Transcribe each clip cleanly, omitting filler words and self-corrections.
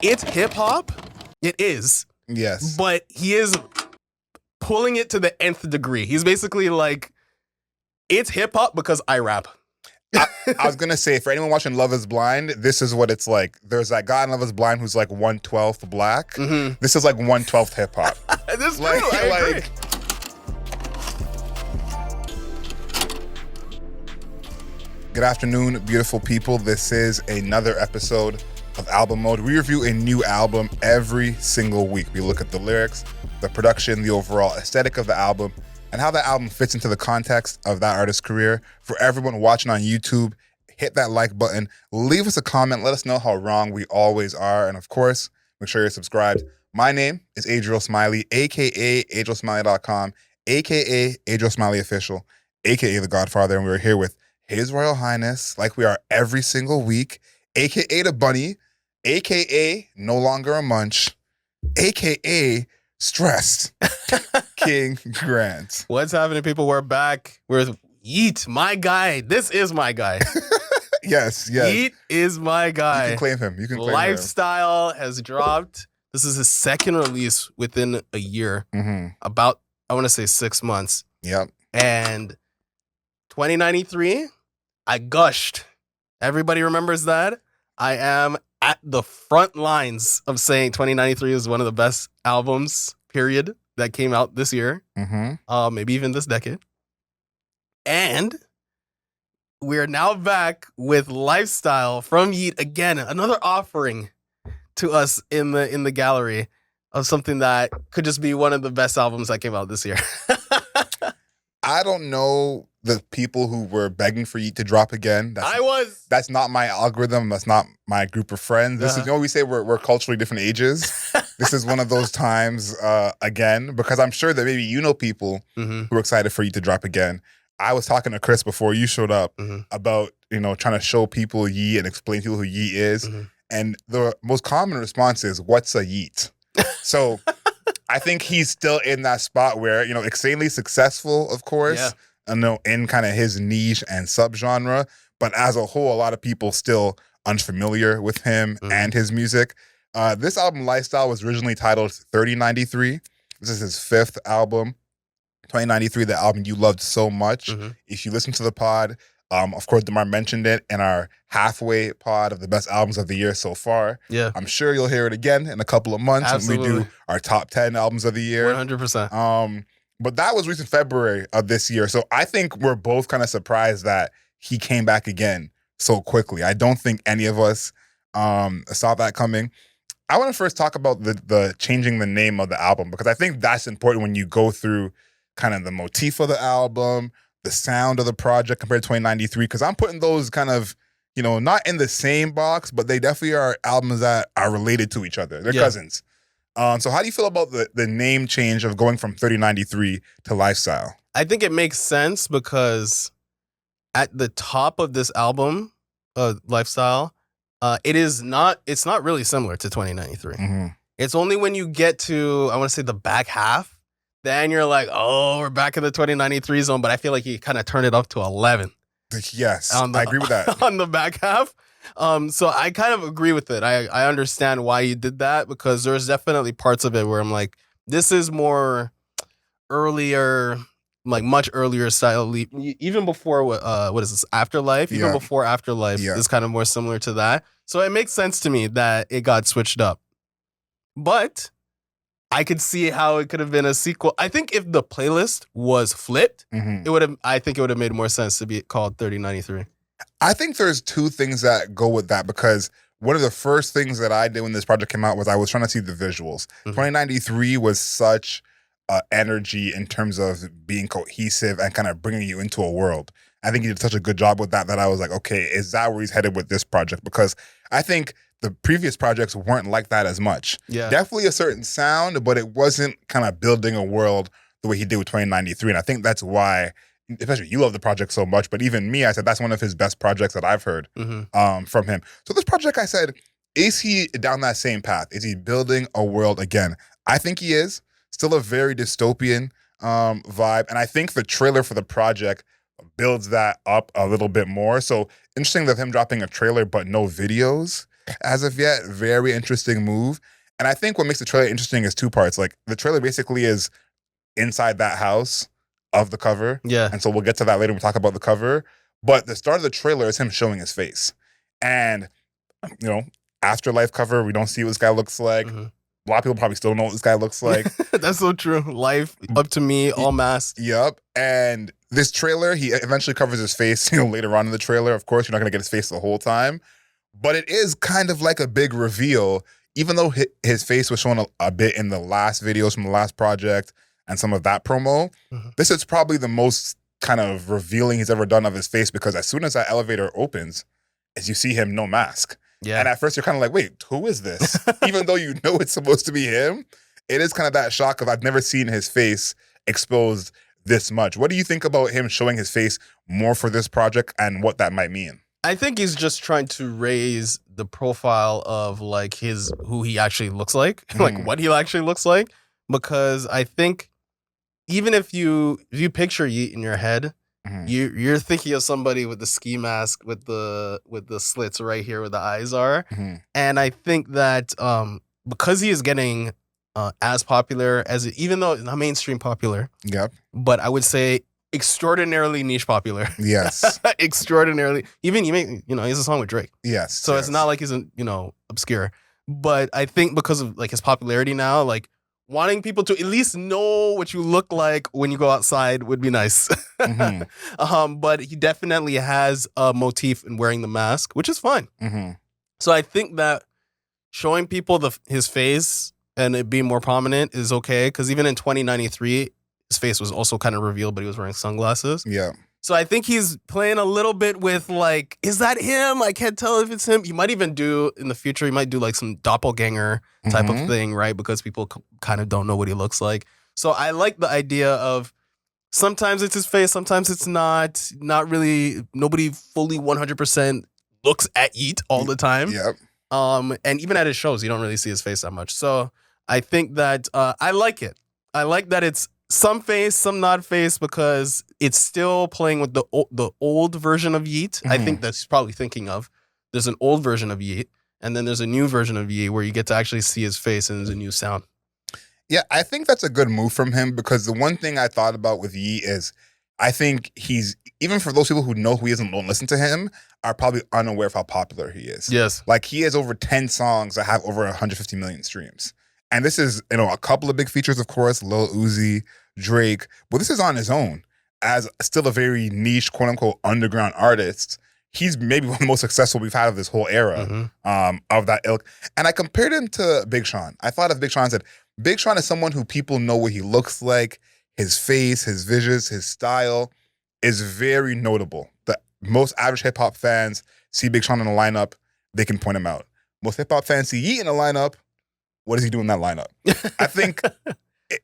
It's hip hop. It is. Yes. But he is pulling it to the nth degree. He's basically like, it's hip hop because I rap. I was going to say, for anyone watching Love is Blind, this is what it's like. There's that guy in Love is Blind who's like 1/12 black. Mm-hmm. This is like 1/12 hip hop. This is true. I agree. Good afternoon, beautiful people. This is another episode of Album Mode. We review a new album every single week. We look at the lyrics, the production, the overall aesthetic of the album, and how that album fits into the context of that artist's career. For everyone watching on YouTube, hit that like button, leave us a comment, let us know how wrong we always are, and of course, make sure you're subscribed. My name is Adriel Smiley, aka AdrielSmiley.com, aka Adriel Smiley Official, aka The Godfather, and we're here with His Royal Highness, like we are every single week, aka The Bunny, aka No Longer a Munch, aka Stressed, King Grant. What's happening, people? We're back with Yeat, my guy. This is my guy. Yes. Yeat is my guy. You can claim him. Lifestyle has dropped. This is his second release within a year. Mm-hmm. About, I want to say 6 months. Yep. And 2093, I gushed. Everybody remembers that. I am at the front lines of saying 2093 is one of the best albums, period, that came out this year. Mm-hmm. Maybe even this decade. And we're now back with Lifestyle from Yeat again, another offering to us in the gallery of something that could just be one of the best albums that came out this year. I don't know the people who were begging for Yeat to drop again. That's not my algorithm. That's not my group of friends. This is, we say we're culturally different ages. This is one of those times again, because I'm sure that maybe you know people who are excited for Yeat to drop again. I was talking to Chris before you showed up about, trying to show people Yeat and explain to people who Yeat is. And the most common response is, what's a Yeat? So I think he's still in that spot where, extremely successful, of course, in kind of his niche and subgenre. But as a whole, a lot of people still unfamiliar with him and his music. This album, Lifestyle, was originally titled 3093. This is his fifth album. 2093, the album you loved so much. If you listen to the pod, of course, Démar mentioned it in our halfway pod of the best albums of the year so far. Yeah. I'm sure you'll hear it again in a couple of months when we do our top 10 albums of the year. 100%. But that was released in February of this year. So I think we're both kind of surprised that he came back again so quickly. I don't think any of us saw that coming. I want to first talk about the changing the name of the album, because I think that's important when you go through kind of the motif of the album, the sound of the project compared to 2093, because I'm putting those kind of, not in the same box, but they definitely are albums that are related to each other. They're cousins. So how do you feel about the name change of going from 3093 to Lifestyle? I think it makes sense because at the top of this album, Lifestyle, it's not really similar to 2093. It's only when you get to, I want to say, the back half, then you're like, oh, we're back in the 2093 zone. But I feel like he kind of turned it up to 11. Yes, I agree with that. On the back half. So I kind of agree with it. I understand why you did that, because there's definitely parts of it where I'm like, this is more earlier, like much earlier style. Even before, what is this, Afterlife? Even before Afterlife is kind of more similar to that. So it makes sense to me that it got switched up. But I could see how it could have been a sequel. I think if the playlist was flipped, I think it would have made more sense to be called 3093. I think there's two things that go with that, because one of the first things that I did when this project came out was I was trying to see the visuals. 2093 was such energy in terms of being cohesive and kind of bringing you into a world. I think he did such a good job with that I was like, okay, is that where he's headed with this project? Because I think the previous projects weren't like that as much. Yeah. Definitely a certain sound, but it wasn't kind of building a world the way he did with 2093. And I think that's why, especially you love the project so much, but even me, I said that's one of his best projects that I've heard from him. So this project, I said, is he down that same path? Is he building a world again? I think he is. Still a very dystopian vibe. And I think the trailer for the project builds that up a little bit more. So interesting that him dropping a trailer but no videos. as of yet. Very interesting move. And I think what makes the trailer interesting is two parts. Like, the trailer basically is inside that house of the cover. Yeah. And so we'll get to that later when we talk about the cover. But the start of the trailer is him showing his face. And, Afterlife cover, we don't see what this guy looks like. Mm-hmm. A lot of people probably still don't know what this guy looks like. That's so true. Life, Up to Me, all masked. Yep. And this trailer, he eventually covers his face, later on in the trailer. Of course, you're not going to get his face the whole time. But it is kind of like a big reveal, even though his face was shown a bit in the last videos from the last project and some of that promo. Mm-hmm. This is probably the most kind of revealing he's ever done of his face, because as soon as that elevator opens, as you see him, no mask. Yeah. And at first you're kind of like, wait, who is this? Even though you know it's supposed to be him, it is kind of that shock of I've never seen his face exposed this much. What do you think about him showing his face more for this project and what that might mean? I think he's just trying to raise the profile of like who he actually looks like, like what he actually looks like. Because I think even if you picture Yeat in your head, you're thinking of somebody with the ski mask with the slits right here where the eyes are. And I think that because he is getting as popular as even though it's not mainstream popular, but I would say extraordinarily niche popular. Yes. Extraordinarily. Even he has a song with Drake. Yes. So it's not like he's obscure. But I think because of like his popularity now, like wanting people to at least know what you look like when you go outside would be nice. But he definitely has a motif in wearing the mask, which is fine. So I think that showing people his face and it being more prominent is okay, because even in 2093, his face was also kind of revealed, but he was wearing sunglasses. Yeah. So I think he's playing a little bit with like, is that him? I can't tell if it's him. He might even do in the future, he might do like some doppelganger type of thing, right? Because people kind of don't know what he looks like. So I like the idea of sometimes it's his face, sometimes it's not really, nobody fully 100% looks at Yeat all the time. Yep. And even at his shows, you don't really see his face that much. So I think that I like it. I like that it's some face, some not face, because it's still playing with the old version of Yeat. I think that's probably thinking of. There's an old version of Yeat, and then there's a new version of Yeat where you get to actually see his face and there's a new sound. Yeah, I think that's a good move from him, because the one thing I thought about with Yeat is I think he's, even for those people who know who he is and don't listen to him, are probably unaware of how popular he is. Yes. Like, he has over 10 songs that have over 150 million streams. And this is, a couple of big features, of course, Lil Uzi, Drake, but this is on his own as still a very niche, quote unquote, underground artist. He's maybe one of the most successful we've had of this whole era of that ilk. And I compared him to Big Sean. I thought of Big Sean and said, Big Sean is someone who people know what he looks like, his face, his visuals, his style is very notable. The most average hip hop fans see Big Sean in a lineup, they can point him out. Most hip hop fans see Yeat in a lineup. What does he do in that lineup? I think,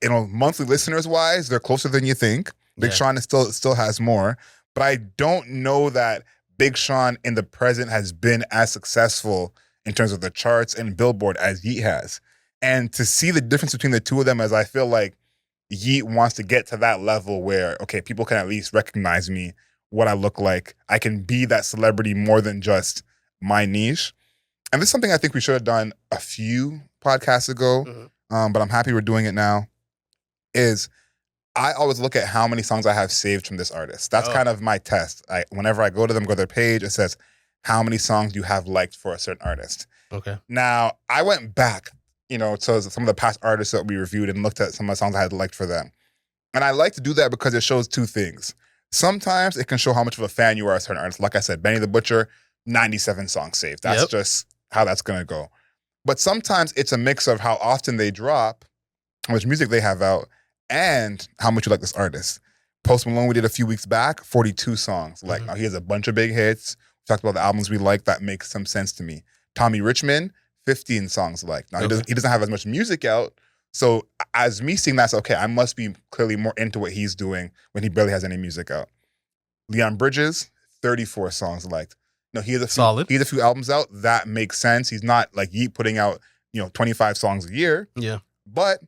monthly listeners wise, they're closer than you think. Big Sean still has more, but I don't know that Big Sean in the present has been as successful in terms of the charts and Billboard as Yeat has. And to see the difference between the two of them, as I feel like Yeat wants to get to that level where, okay, people can at least recognize me, what I look like. I can be that celebrity more than just my niche. And this is something I think we should have done a few podcasts ago, but I'm happy we're doing it now, is I always look at how many songs I have saved from this artist. That's kind of my test. Whenever I go to them, go to their page, it says, how many songs you have liked for a certain artist. Okay. Now, I went back, to some of the past artists that we reviewed and looked at some of the songs I had liked for them. And I like to do that because it shows two things. Sometimes it can show how much of a fan you are of a certain artist. Like I said, Benny the Butcher, 97 songs saved. That's just how that's going to go. But sometimes it's a mix of how often they drop, how much music they have out, and how much you like this artist. Post Malone, we did a few weeks back, 42 songs. Now he has a bunch of big hits. We talked about the albums we like. That makes some sense to me. Tommy Richmond, 15 songs liked. Now he doesn't have as much music out. So as me seeing that, okay, I must be clearly more into what he's doing when he barely has any music out. Leon Bridges, 34 songs liked. No, he has a few albums out. That makes sense. He's not like Yeat putting out, 25 songs a year. Yeah. But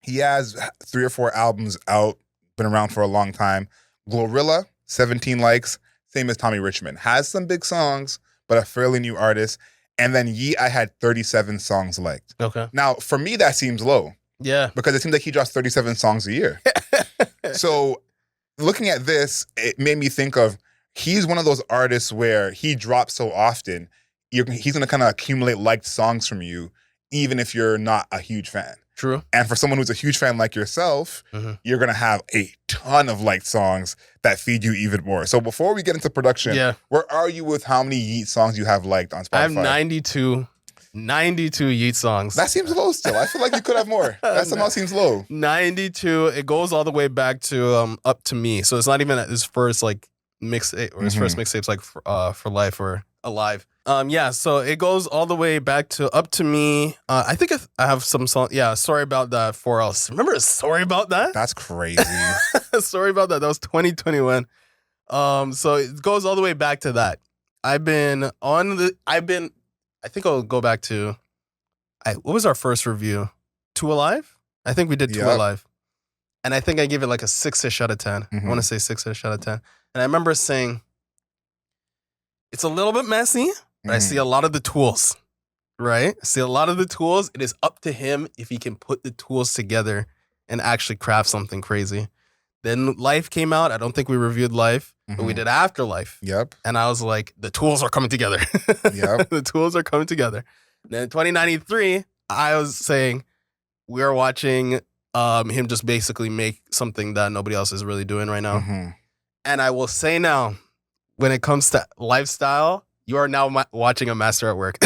he has 3 or 4 albums out, been around for a long time. Glorilla, 17 likes, same as Tommy Richmond. Has some big songs, but a fairly new artist. And then Yeat, I had 37 songs liked. Okay. Now, for me, that seems low. Yeah. Because it seems like he drops 37 songs a year. So looking at this, it made me think of, he's one of those artists where he drops so often, he's going to kind of accumulate liked songs from you, even if you're not a huge fan. True. And for someone who's a huge fan like yourself, you're going to have a ton of liked songs that feed you even more. So before we get into production, where are you with how many Yeat songs you have liked on Spotify? I have 92 Yeat songs. That seems low still. I feel like you could have more. That somehow seems low. 92. It goes all the way back to Up to Me. So it's not even his first like mixtape, or his first mixtapes like for Life or Alive. Yeah, so it goes all the way back to Up to Me. I think I have some song. Yeah, Sorry About That. 4Ls. Remember Sorry About That? That's crazy. Sorry About That. That was 2021. So it goes all the way back to that. I think I'll go back to, what was our first review? 2 Alive? I think we did 2 Alive. And I think I gave it like a 6-ish out of 10. I want to say 6-ish out of 10. And I remember saying, it's a little bit messy, but I see a lot of the tools, right? I see a lot of the tools. It is up to him if he can put the tools together and actually craft something crazy. Then Life came out. I don't think we reviewed Life, but we did Afterlife. Yep. And I was like, the tools are coming together. Yep. The tools are coming together. Then in 2093, I was saying, we are watching him just basically make something that nobody else is really doing right now. And I will say now, when it comes to Lifestyle, you are now watching a master at work.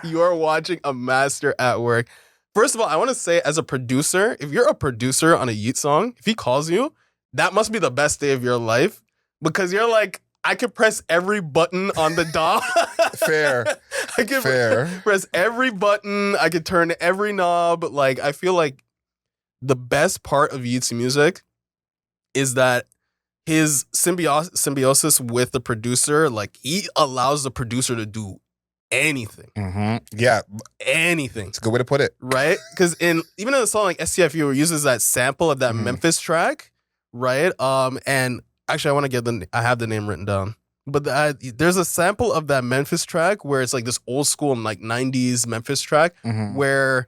You are watching a master at work. First of all, I want to say, as a producer, if you're a producer on a Yeat song, if he calls you, that must be the best day of your life, because you're like, I could press every button on the dial. Fair. I could press every button. I could turn every knob. Like, I feel like the best part of Yeat's music is that his symbiosis with the producer, like, he allows the producer to do anything. Yeah. Anything. It's a good way to put it. Right? Because even in a song like STFU, it uses that sample of that Memphis track, right? And actually, I have the name written down. But there's a sample of that Memphis track where it's like this old school, like 90s Memphis track, where,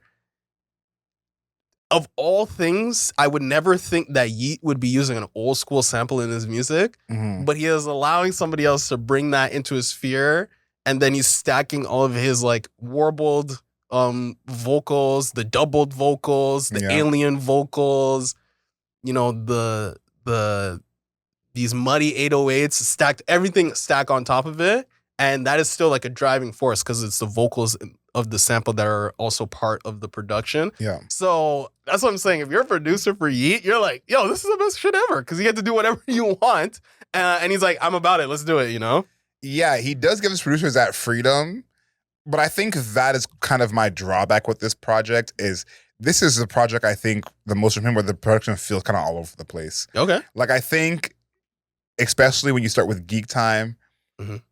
of all things, I would never think that Yeat would be using an old school sample in his music, but he is allowing somebody else to bring that into his sphere, and then he's stacking all of his like warbled vocals, the doubled vocals, the alien vocals, you know, these muddy 808s stacked, everything stacked on top of it, and that is still like a driving force because it's the vocals of the sample that are also part of the production. Yeah. So that's what I'm saying. If you're a producer for Yeat, you're like, yo, this is the best shit ever, because you get to do whatever you want. And he's like, I'm about it. Let's do it, you know? Yeah, he does give his producers that freedom. But I think that is kind of my drawback with this project is this is the project I think the most from him where the production feels kind of all over the place. Okay. Like, I think, especially when you start with Geek Time,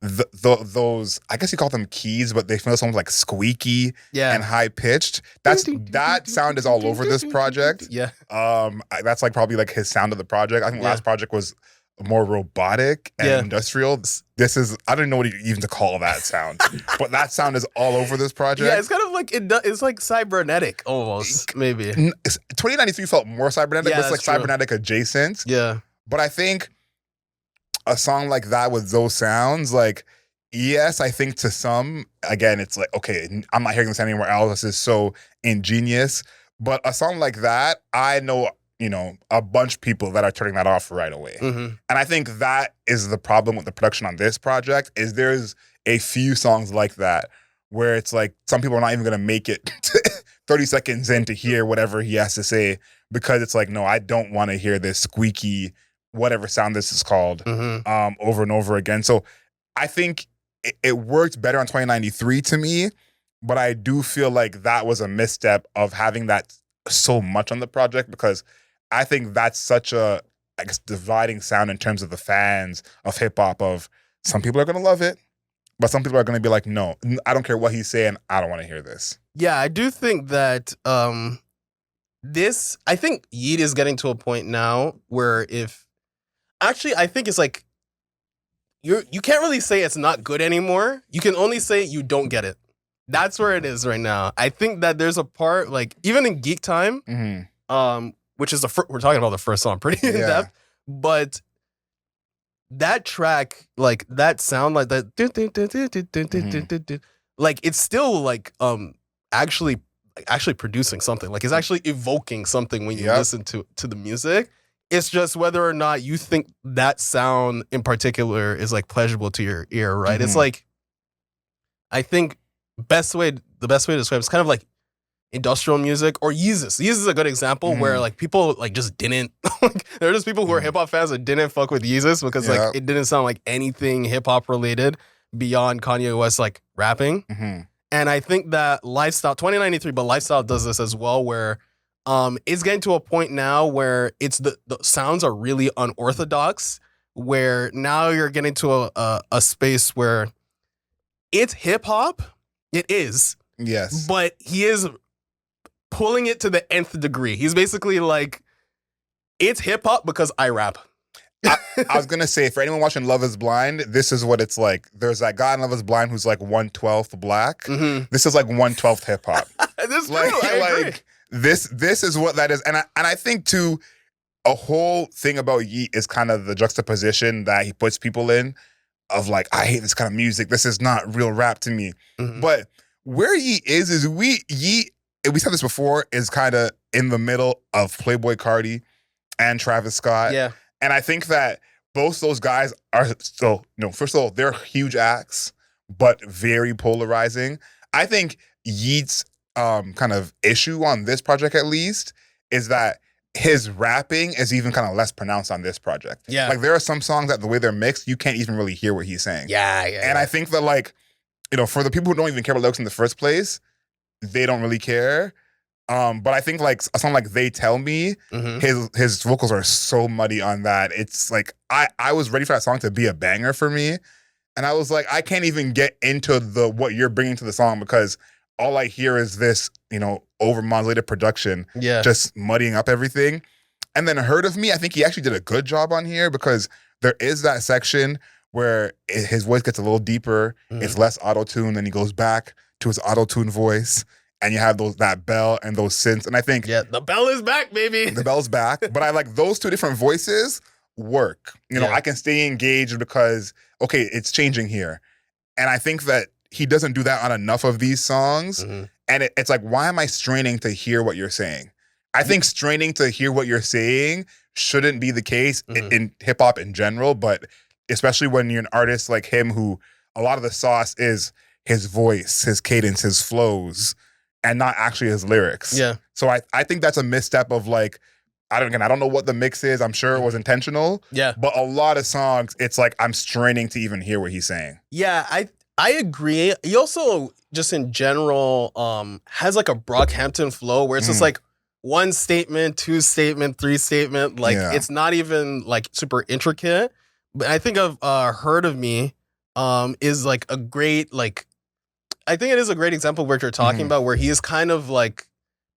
those, I guess you call them keys, but they feel almost like squeaky and high pitched. That sound is all over this project. Yeah. That's like probably like his sound of the project. I think the last project was more robotic and industrial. This is, I don't know what even to call that sound, but that sound is all over this project. Yeah, it's kind of like, it's like cybernetic almost, maybe. 2093 felt more cybernetic, but it's like cybernetic adjacent. Yeah. But I think a song like that with those sounds, like, yes, I think to some, again, it's like, okay, I'm not hearing this anywhere else. This is so ingenious. But a song like that, I know, you know, a bunch of people that are turning that off right away. And I think that is the problem with the production on this project, is there's a few songs like that where it's like some people are not even going to make it 30 seconds in to hear whatever he has to say, because it's like, no, I don't want to hear this squeaky, whatever sound this is called, over and over again. So I think it worked better on 2093 to me, but I do feel like that was a misstep of having that so much on the project, because I think that's such a, I guess, dividing sound in terms of the fans of hip hop. Of some people are going to love it, but some people are going to be like, no, I don't care what he's saying. I don't want to hear this. Yeah, I do think that I think Yeat is getting to a point now where I think it's like you can't really say it's not good anymore. You can only say you don't get it. That's where it is right now. I think that there's a part, like, even in Geek Time, which is we're talking about the first song pretty in depth, but that track, like that sound, like that, like it's still like actually producing something. Like it's actually evoking something when you listen to the music. It's just whether or not you think that sound in particular is like pleasurable to your ear, right? It's like, I think the best way to describe it's kind of like industrial music or Yeezus. Yeezus is a good example where like people like just didn't like, there are just people who are hip hop fans that didn't fuck with Yeezus because like it didn't sound like anything hip hop related beyond Kanye West like rapping. And I think that Lyfestyle 2093, but Lyfestyle does this as well, where it's getting to a point now where it's the sounds are really unorthodox, where now you're getting to a space where it's hip hop. It is. Yes. But he is pulling it to the nth degree. He's basically like, it's hip hop because I rap. I was gonna say, for anyone watching Love Is Blind, this is what it's like. There's that guy in Love Is Blind who's like 1/12 black. This is like 1/12 hip hop. That's like, true. I agree. Like this is what that is, and I think too, a whole thing about Yeat is kind of the juxtaposition that he puts people in, of like, I hate this kind of music. This is not real rap to me. But where Yeat is Yeat, and we said this before, is kind of in the middle of Playboi Carti and Travis Scott. Yeah. And I think that both those guys are still, first of all, they're huge acts, but very polarizing. I think Yeat's kind of issue on this project, at least, is that his rapping is even kind of less pronounced on this project. Yeah. Like, there are some songs that the way they're mixed, you can't even really hear what he's saying. Yeah. And I think that, like, for the people who don't even care about lyrics in the first place, they don't really care. But I think like a song like They Tell Me, his vocals are so muddy on that. It's like, I was ready for that song to be a banger for me. And I was like, I can't even get into what you're bringing to the song because all I hear is this, over-modulated production, just muddying up everything. And then Heard of Me, I think he actually did a good job on here because there is that section where his voice gets a little deeper, it's less auto-tune, then he goes back to his auto-tune voice. And you have that bell and those synths. And I think... Yeah, the bell is back, baby. The bell's back. But I like those two different voices work. I can stay engaged because, okay, it's changing here. And I think that he doesn't do that on enough of these songs. And it's like, why am I straining to hear what you're saying? I think straining to hear what you're saying shouldn't be the case in hip-hop in general, but especially when you're an artist like him who a lot of the sauce is his voice, his cadence, his flows, and not actually his lyrics. Yeah. So I think that's a misstep of like, I don't know what the mix is. I'm sure it was intentional. Yeah. But a lot of songs, it's like I'm straining to even hear what he's saying. Yeah, I agree. He also, just in general, has like a Brockhampton flow where it's just like one statement, two statement, three statement. Like it's not even like super intricate. But I think of Heard of Me is like a great like, I think it is a great example of what you're talking about, where he is kind of like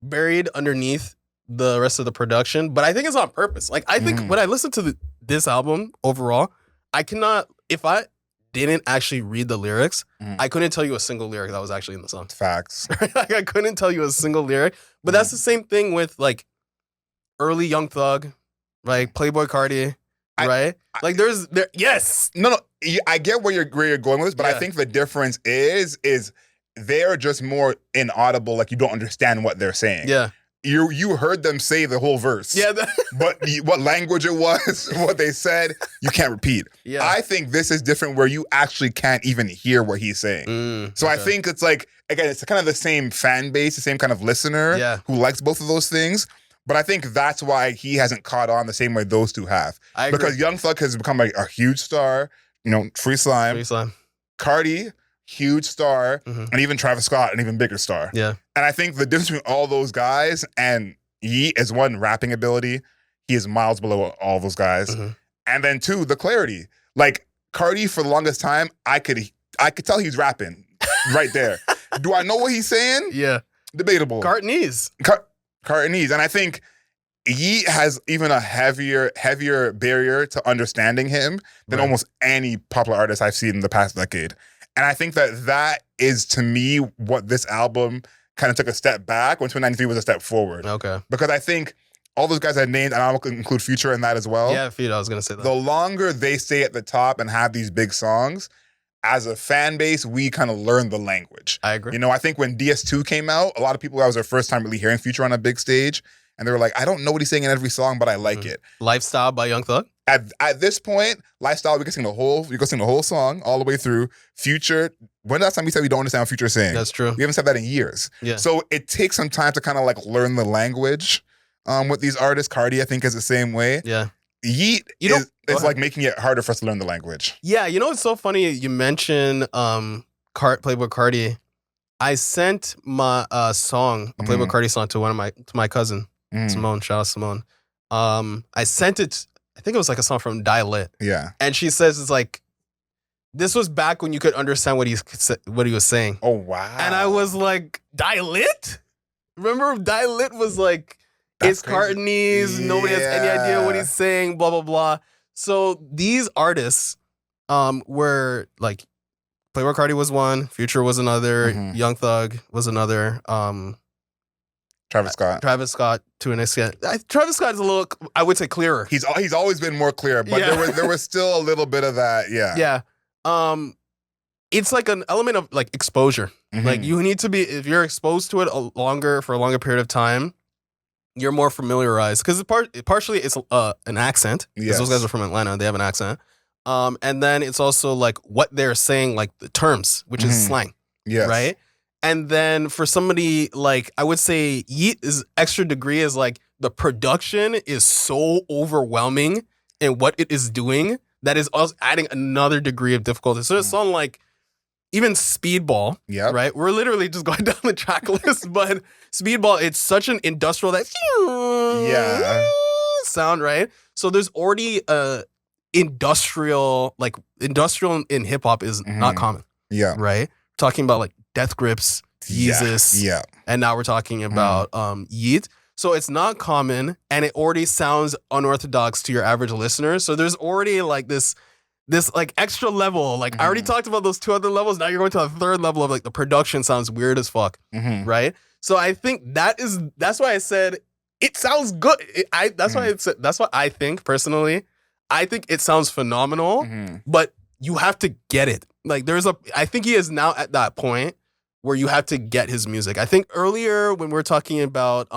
buried underneath the rest of the production. But I think it's on purpose. Like, I think when I listen to this album overall, I cannot, if I didn't actually read the lyrics, I couldn't tell you a single lyric that was actually in the song. Facts. Like, I couldn't tell you a single lyric. But that's the same thing with like early Young Thug, like Playboi Carti, right? Like yes. No, I get where you're going with this, but I think the difference is they're just more inaudible, like you don't understand what they're saying. Yeah. You heard them say the whole verse. Yeah. But what language it was, what they said, you can't repeat. Yeah. I think this is different where you actually can't even hear what he's saying. So I think it's like, again, it's kind of the same fan base, the same kind of listener who likes both of those things. But I think that's why he hasn't caught on the same way those two have. Because Young Thug has become a huge star, Free Slime. Carti, huge star, and even Travis Scott, an even bigger star. Yeah. And I think the difference between all those guys and Yeat is one, rapping ability. He is miles below all those guys. And then two, the clarity. Like Carti, for the longest time, I could tell he's rapping right there. Do I know what he's saying? Yeah. Debatable. Cartonese. Cartonese. And I think Yeat has even a heavier barrier to understanding him than almost any popular artist I've seen in the past decade. And I think that is, to me, what this album kind of took a step back when 2093 was a step forward. Okay. Because I think all those guys I named, and I'll include Future in that as well. Yeah, Future, I was going to say that. The longer they stay at the top and have these big songs, as a fan base, we kind of learn the language. I agree. You know, I think when DS2 came out, a lot of people, that was their first time really hearing Future on a big stage. And they were like, I don't know what he's saying in every song, but I like it. Lifestyle by Young Thug? At this point, Lifestyle, we can sing the whole song all the way through. Future, when last time we said we don't understand what Future is saying? That's true. We haven't said that in years. Yeah. So it takes some time to kind of like learn the language with these artists. Cardi, I think, is the same way. Yeah. Yeat is like making it harder for us to learn the language. Yeah, you know, it's so funny you mentioned Playboy Cardi. I sent my song, a Playboy Cardi song, to my cousin, Simone. Shout out Simone. I sent it, I think it was like a song from Die Lit. Yeah. And she says it's like, this was back when you could understand what he was saying. Oh, wow. And I was like, Die Lit? Remember Die Lit was like, it's cartonies, nobody has any idea what he's saying, blah, blah, blah. So these artists were like, Playboy Cardi was one, Future was another, Young Thug was another. Travis Scott to an extent. Travis Scott is a little, I would say, clearer. He's always been more clear, but there was still a little bit of that. Yeah. Yeah. It's like an element of like exposure. Like you need to be, if you're exposed to it for a longer period of time, you're more familiarized, because partially it's an accent, because those guys are from Atlanta, they have an accent, and then it's also like what they're saying, like the terms, which is slang, right? And then for somebody like, I would say Yeat's extra degree is like the production is so overwhelming in what it is doing that is also adding another degree of difficulty. So it's something like even Speedball, right? We're literally just going down the track list, but Speedball, it's such an industrial sound, right? So there's already industrial in hip hop is not common. Yeah. Right? Talking about like Death Grips, Yeezus. Yeah. And now we're talking about Yeat. So it's not common, and it already sounds unorthodox to your average listener. So there's already like this like extra level. Like I already talked about those two other levels. Now you're going to a third level of like the production sounds weird as fuck. Right? So I think that's why I said it sounds good. That's what I think personally. I think it sounds phenomenal, but you have to get it. Like I think he is now at that point where you have to get his music. I think earlier when we were talking about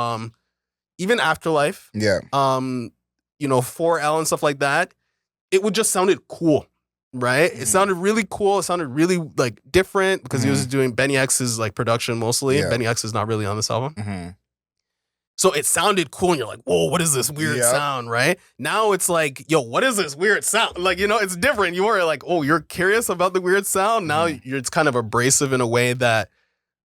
even Afterlife, you know, 4L and stuff like that, it would just sounded cool, right? It sounded really cool. It sounded really like different because he was doing Benny X's like production mostly. Benny X is not really on this album. So it sounded cool, and you're like, whoa, what is this weird sound, right? Now it's like, yo, what is this weird sound? Like, you know, it's different. You were like, oh, you're curious about the weird sound? Now it's kind of abrasive in a way that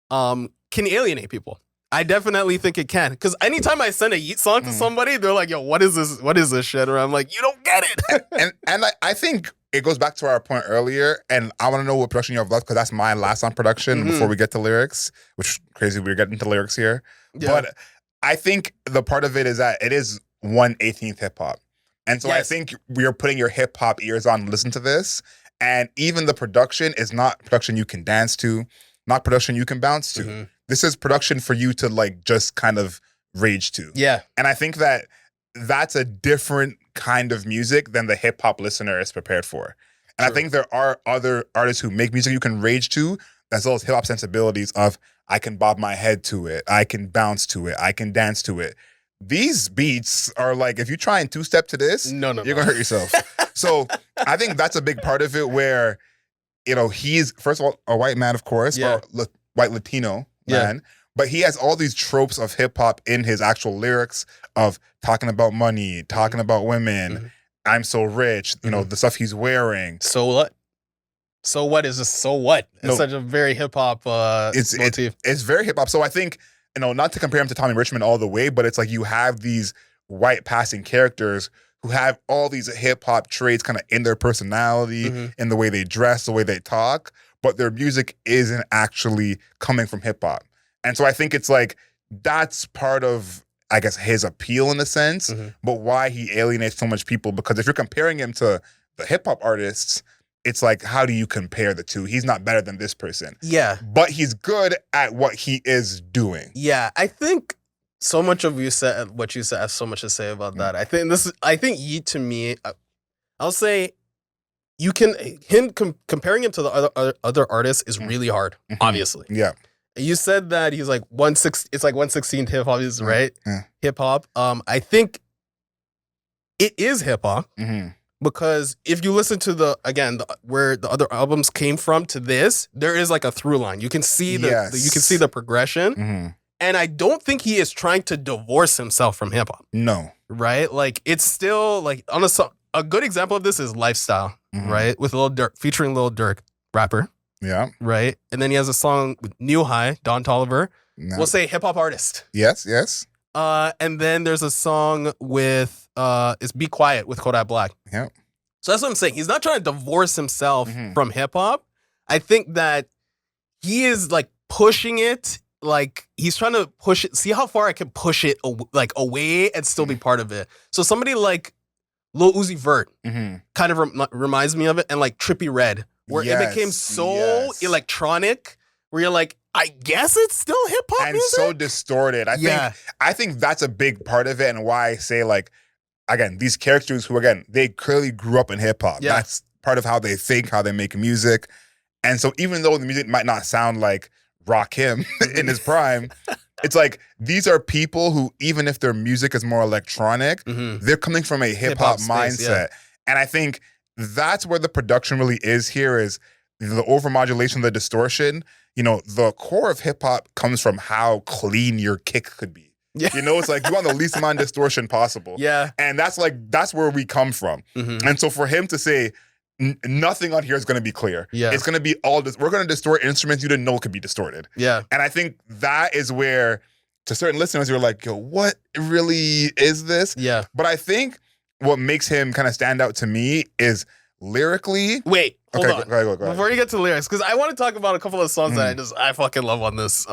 can alienate people. I definitely think it can. Because anytime I send a Yeat song to somebody, they're like, yo, what is this? What is this shit? Or I'm like, you don't get it. and I think it goes back to our point earlier, and I want to know what production you have left, because that's my last on production before we get to lyrics, which is crazy we're getting to lyrics here. Yeah. But I think the part of it is that it is 1/18 hip hop. And so I think you're putting your hip hop ears on and listen to this. And even the production is not production you can dance to, not production you can bounce to. This is production for you to like just kind of rage to. Yeah. And I think that that's a different kind of music than the hip hop listener is prepared for. And I think there are other artists who make music you can rage to, as well as hip hop sensibilities of, I can bob my head to it, I can bounce to it, I can dance to it. These beats are like, if you try and two-step to this, you're gonna hurt yourself. So I think that's a big part of it, where, you know, he's, first of all, a white man, of course, or white Latino man, but he has all these tropes of hip hop in his actual lyrics of talking about money, talking about women, I'm so rich, you know, the stuff he's wearing. So what? So what is this? So what? It's such a very hip hop motif. It's very hip hop. So I think, you know, not to compare him to Tommy Richmond all the way, but it's like you have these white passing characters who have all these hip hop traits kind of in their personality, in the way they dress, the way they talk, but their music isn't actually coming from hip hop. And so I think it's like, that's part of I guess, his appeal in a sense, but why he alienates so much people. Because if you're comparing him to the hip hop artists, it's like, how do you compare the two? He's not better than this person. Yeah. But he's good at what he is doing. Yeah. I think so much of what you said has so much to say about that. I think Yeat, to me, I'll say comparing him to the other artists is really hard, obviously. Yeah. You said that he's like 1/6, it's like 1/16 hip hop, right? Yeah. Hip hop. I think it is hip hop. Because if you listen to where the other albums came from to this, there is like a through line. You can see the progression. And I don't think he is trying to divorce himself from hip hop. No. Right? Like, it's still like on a good example of this is Lyfestyle, right? With Lil Durk, featuring Lil Durk, rapper. Yeah. Right? And then he has a song with New High, Don Toliver. No. We'll say hip hop artist. Yes, yes. And then there's a song with it's Be Quiet with Kodak Black. Yeah. So that's what I'm saying. He's not trying to divorce himself from hip hop. I think that he is like pushing it. Like, he's trying to push it, see how far I can push it like away and still be part of it. So somebody like Lil Uzi Vert kind of reminds me of it, and like Trippie Redd, where it became so electronic, where you're like, I guess it's still hip hop and so distorted. I think that's a big part of it, and why I say, like, again, these characters who, again, they clearly grew up in hip hop. Yeah. That's part of how they think, how they make music. And so even though the music might not sound like Rakim in his prime, it's like, these are people who, even if their music is more electronic, they're coming from a hip hop mindset. Yeah. And I think that's where the production really is here, is the overmodulation, the distortion. You know, the core of hip hop comes from how clean your kick could be. Yeah. You know, it's like, you want the least amount of distortion possible. Yeah. And that's where we come from. And so for him to say, nothing on here is going to be clear. Yeah. It's going to be all this. We're going to distort instruments you didn't know could be distorted. Yeah. And I think that is where, to certain listeners, you're like, yo, what really is this? Yeah. But I think what makes him kind of stand out to me is lyrically. Wait, hold on. Go. Before you get to lyrics, because I want to talk about a couple of songs that I fucking love on this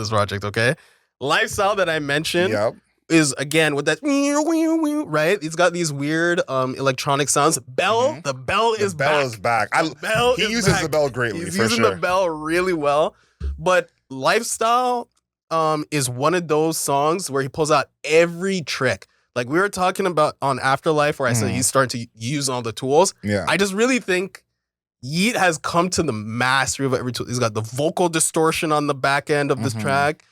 project, okay? Lifestyle that I mentioned. Yep. Is again with that right? He's got these weird electronic sounds. Bell, the bell is back. He uses the bell greatly. He's using the bell really well. But Lifestyle is one of those songs where he pulls out every trick. Like we were talking about on Afterlife, where I said he's starting to use all the tools. Yeah, I just really think Yeat has come to the mastery of every tool. He's got the vocal distortion on the back end of this track.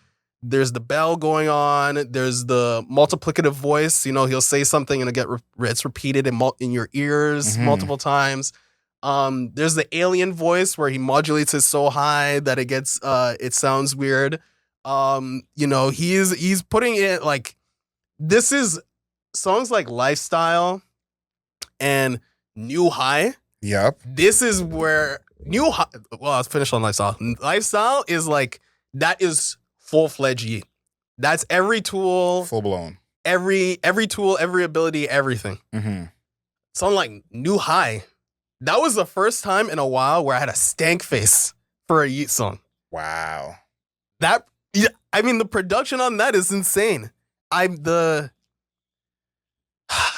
There's the bell going on. There's the multiplicative voice. You know, he'll say something and it's repeated in your ears multiple times. There's the alien voice where he modulates it so high that it sounds weird. You know, he's putting it like, this is songs like Lifestyle and New High. Yep. This is where New High. Well, I'll finish on Lifestyle. Lifestyle is like, that is full-fledged Yeat. That's every tool. Full blown. Every tool, every ability, everything. Something like New High. That was the first time in a while where I had a stank face for a Yeat song. Wow. I mean, the production on that is insane. How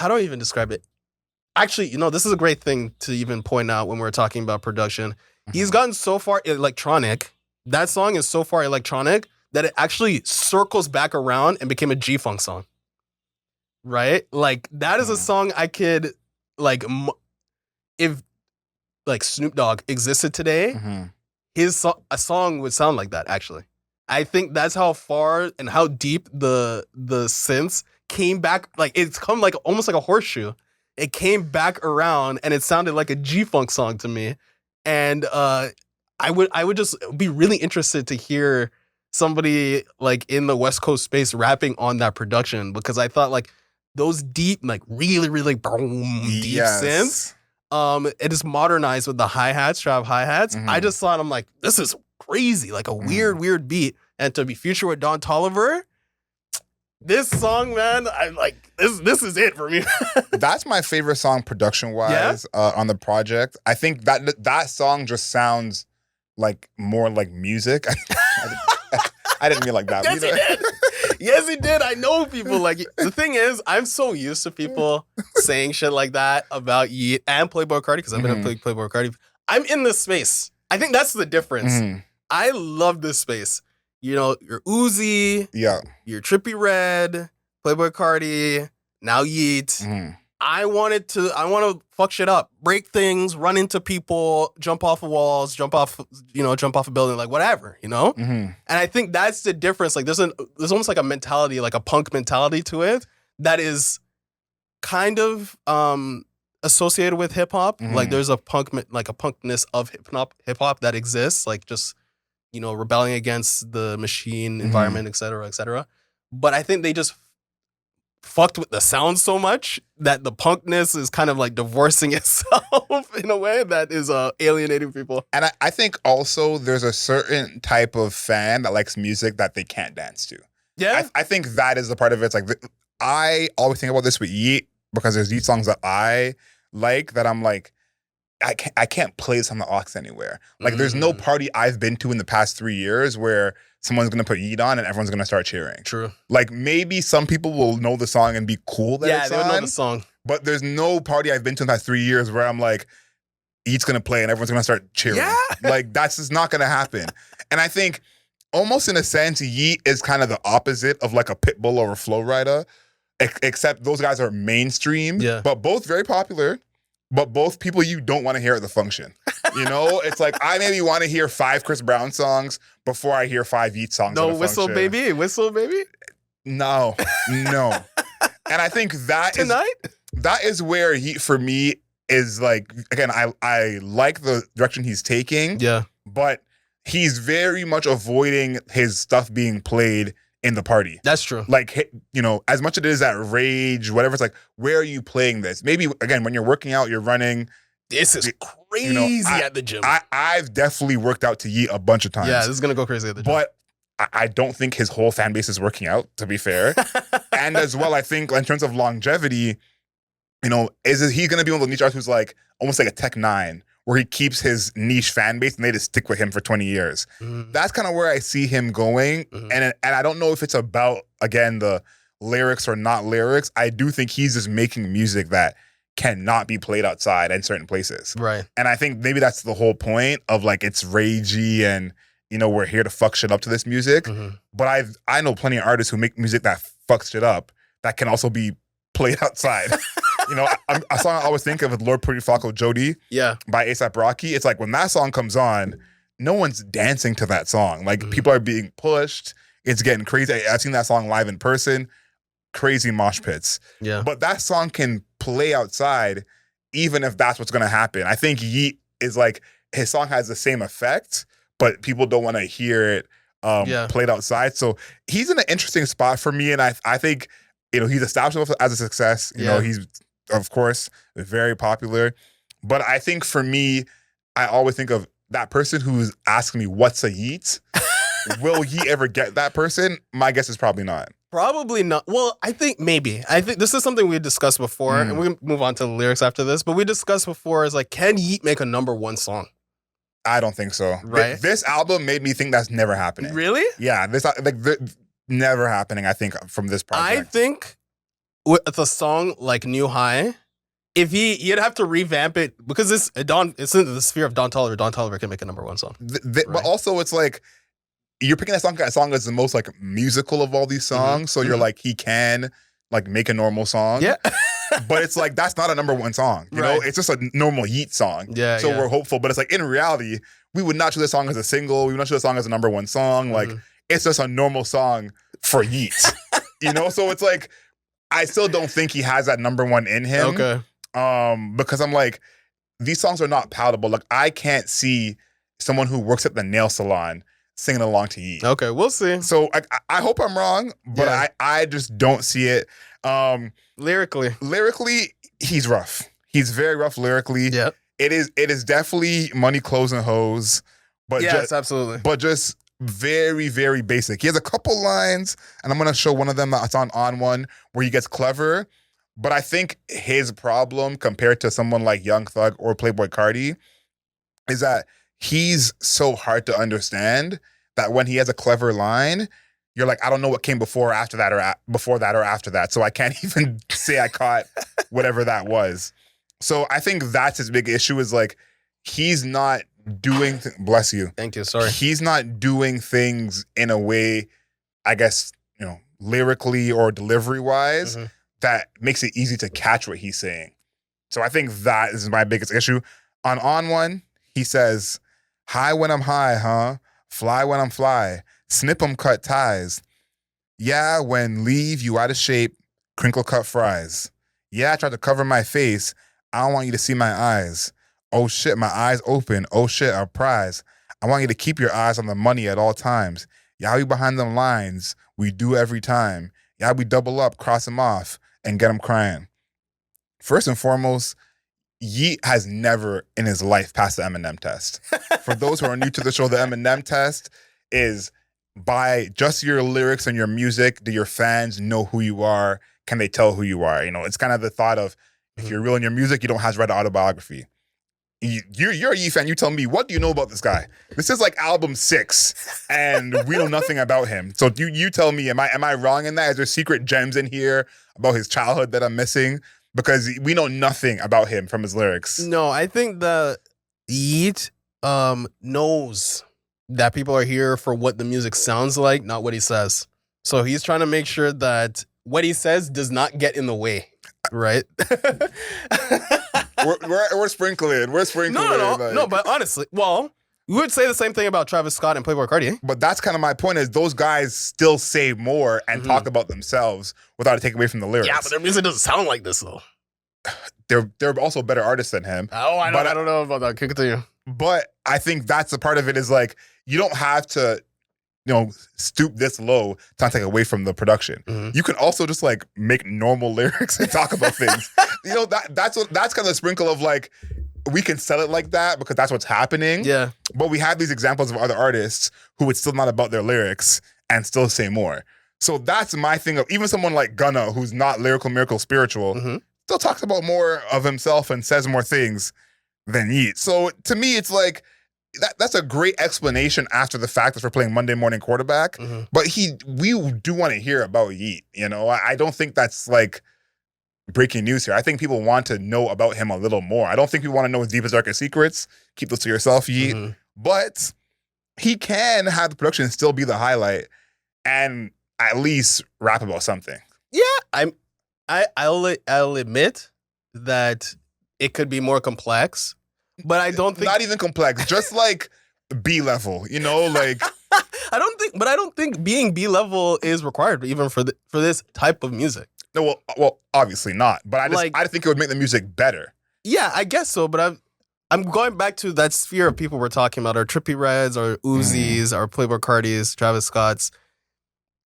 do I even describe it? Actually, you know, this is a great thing to even point out when we're talking about production. He's gotten so far electronic. That song is so far electronic that it actually circles back around and became a G-Funk song. Right? Like, that is a song I could, like, if, like, Snoop Dogg existed today, a song would sound like that, actually. I think that's how far and how deep the synths came back. Like, it's come like almost like a horseshoe. It came back around and it sounded like a G-Funk song to me. And I would just be really interested to hear somebody like in the West Coast space rapping on that production, because I thought like those deep, like really, really boom, deep synths, it is modernized with the hi-hats, trap hi-hats. I just thought, I'm like, this is crazy, like a weird beat. And to be featured with Don Toliver, this song, man, I'm like, this is it for me. That's my favorite song production-wise on the project. I think that song just sounds like more like music. I didn't mean like that. Yes, Yes, he did. I know people like the thing is, I'm so used to people saying shit like that about Yeat and Playboi Carti because I've been in Playboi Carti. I'm in this space. I think that's the difference. I love this space. You know, your Uzi, your Trippie Redd, Playboi Carti, now Yeat. I want to fuck shit up, break things, run into people, jump off of walls, jump off a building, like whatever, you know? And I think that's the difference. Like there's almost like a mentality, like a punk mentality to it that is kind of associated with hip hop. Like there's a punkness of hip hop that exists, like just, you know, rebelling against the machine environment, et cetera, et cetera. But I think they just fucked with the sound so much that the punkness is kind of like divorcing itself in a way that is alienating people. And I think also there's a certain type of fan that likes music that they can't dance to. Yeah. I think that is the part of it. It's like, I always think about this with Yeat because there's these songs that I like that I'm like, I can't play this on the aux anywhere. Like there's no party I've been to in the past 3 years where someone's gonna put Yeat on and everyone's gonna start cheering. True. Like maybe some people will know the song and be cool that it's on. Yeah, they would know the song. But there's no party I've been to in the past 3 years where I'm like, Yeat's gonna play and everyone's gonna start cheering. Yeah. Like that's just not gonna happen. And I think almost in a sense, Yeat is kind of the opposite of like a Pitbull or a Flow Rida, except those guys are mainstream, but both very popular. But both people you don't want to hear at the function. You know? It's like, I maybe want to hear 5 Chris Brown songs before I hear 5 Yeat songs at the Whistle function. Whistle Baby? No. And I think that is where Yeat, for me, is like, again, I like the direction he's taking. Yeah. But he's very much avoiding his stuff being played in the party. That's true. Like, you know, as much as it is that rage, whatever, it's like, where are you playing this? Maybe, again, when you're working out, you're running. This is crazy at the gym. I've definitely worked out to Yeat a bunch of times. Yeah, this is going to go crazy at the gym. But I don't think his whole fan base is working out, to be fair. And as well, I think in terms of longevity, you know, is he going to be one of those niche artists who's like, almost like a Tech 9, where he keeps his niche fan base and they just stick with him for 20 years. That's kind of where I see him going. And I don't know if it's about, again, the lyrics or not lyrics. I do think he's just making music that cannot be played outside in certain places. Right. And I think maybe that's the whole point of like, it's ragey and, you know, we're here to fuck shit up to this music. But I know plenty of artists who make music that fucks shit up that can also be played outside. You know, a song I always think of with Lord Pretty Flocko Jody by A$AP Rocky. It's like when that song comes on, no one's dancing to that song. Like people are being pushed. It's getting crazy. I've seen that song live in person. Crazy mosh pits. Yeah. But that song can play outside even if that's what's going to happen. I think Yeat is like, his song has the same effect, but people don't want to hear it played outside. So he's in an interesting spot for me. And I think, you know, he's established himself as a success. You know, he's, of course, very popular. But I think for me, I always think of that person who's asking me, what's a Yeat? Will Yeat ever get that person? My guess is probably not. Probably not. Well, I think maybe. I think this is something we discussed before, and we can move on to the lyrics after this, but we discussed before is like, can Yeat make a #1 song? I don't think so. Right? This album made me think that's never happening. Really? Yeah. This never happening, I think, from this project. I think with a song like New High, if you'd have to revamp it because it's in the sphere of Don Toliver. Don Toliver can make a #1 song. Right? But also it's like, you're picking that song as the most like musical of all these songs. So you're like, he can like make a normal song. Yeah. But it's like, that's not a #1 song. You know, it's just a normal Yeat song. Yeah. So we're hopeful. But it's like, in reality, we would not choose this song as a single. We would not choose this song as a #1 song. Like, it's just a normal song for Yeat. You know? So it's like, I still don't think he has that #1 in him. Okay. Because I'm like, these songs are not palatable. Like, I can't see someone who works at the nail salon singing along to Yeat. Okay, we'll see. So I hope I'm wrong, but I just don't see it. Lyrically, he's rough. He's very rough lyrically. Yeah. It is definitely money, clothes, and hoes. But yes, absolutely. But just very, very basic. He has a couple lines, and I'm gonna show one of them that's on one where he gets clever. But I think his problem compared to someone like Young Thug or Playboi Carti is that he's so hard to understand that when he has a clever line, you're like, I don't know what came before or after that or before that or after that. So I can't even say I caught whatever that was. So I think that's his big issue is like, he's not doing, bless you. Thank you, sorry. He's not doing things in a way, I guess, you know, lyrically or delivery wise, that makes it easy to catch what he's saying. So I think that is my biggest issue. On one, he says, high when I'm high, huh? Fly when I'm fly. Snip 'em cut ties. Yeah, when leave you out of shape, crinkle cut fries. Yeah, I tried to cover my face. I don't want you to see my eyes. Oh shit, my eyes open. Oh shit, a prize. I want you to keep your eyes on the money at all times. Yeah, we behind them lines. We do every time. Yeah, we double up, cross them off, and get them crying. First and foremost, Yeat has never in his life passed the Eminem test. For those who are new to the show, the Eminem test is by just your lyrics and your music, do your fans know who you are? Can they tell who you are? You know, it's kind of the thought of if you're real in your music, you don't have to write an autobiography. You're a Yeat fan. You tell me, what do you know about this guy? This is like album 6, and we know nothing about him. So you tell me, am I wrong in that? Is there secret gems in here about his childhood that I'm missing? Because we know nothing about him from his lyrics. No, I think that Yeat knows that people are here for what the music sounds like, not what he says. So he's trying to make sure that what he says does not get in the way, right? we're sprinkling. We're sprinkling. No, but honestly, well, we would say the same thing about Travis Scott and Playboi Carti. But that's kind of my point is those guys still say more and talk about themselves without it taking away from the lyrics. Yeah, but their music doesn't sound like this, though. They're also better artists than him. Oh, I don't know about that. Continue. But I think that's the part of it is like, you don't have to, you know, stoop this low to not take away from the production. You can also just like make normal lyrics and talk about things. You know, that's kind of the sprinkle of like, we can sell it like that because that's what's happening. Yeah. But we have these examples of other artists who it's still not about their lyrics and still say more. So that's my thing of even someone like Gunna, who's not lyrical, miracle, spiritual, still talks about more of himself and says more things than Yeat. So to me, it's like, that's a great explanation after the fact that we're playing Monday Morning Quarterback. But we do want to hear about Yeat. You know, I don't think that's like breaking news here. I think people want to know about him a little more. I don't think people want to know his deepest, darkest secrets. Keep those to yourself, Yeat. But he can have the production still be the highlight and at least rap about something. Yeah, I'll admit that it could be more complex. But I don't think not even complex, just like B level, you know, like I don't think being B level is required even for this type of music. No, well, obviously not. But I think it would make the music better. Yeah, I guess so. But I'm going back to that sphere of people we're talking about, our Trippie Reds, our Uzis, our Playboi Cartis, Travis Scotts,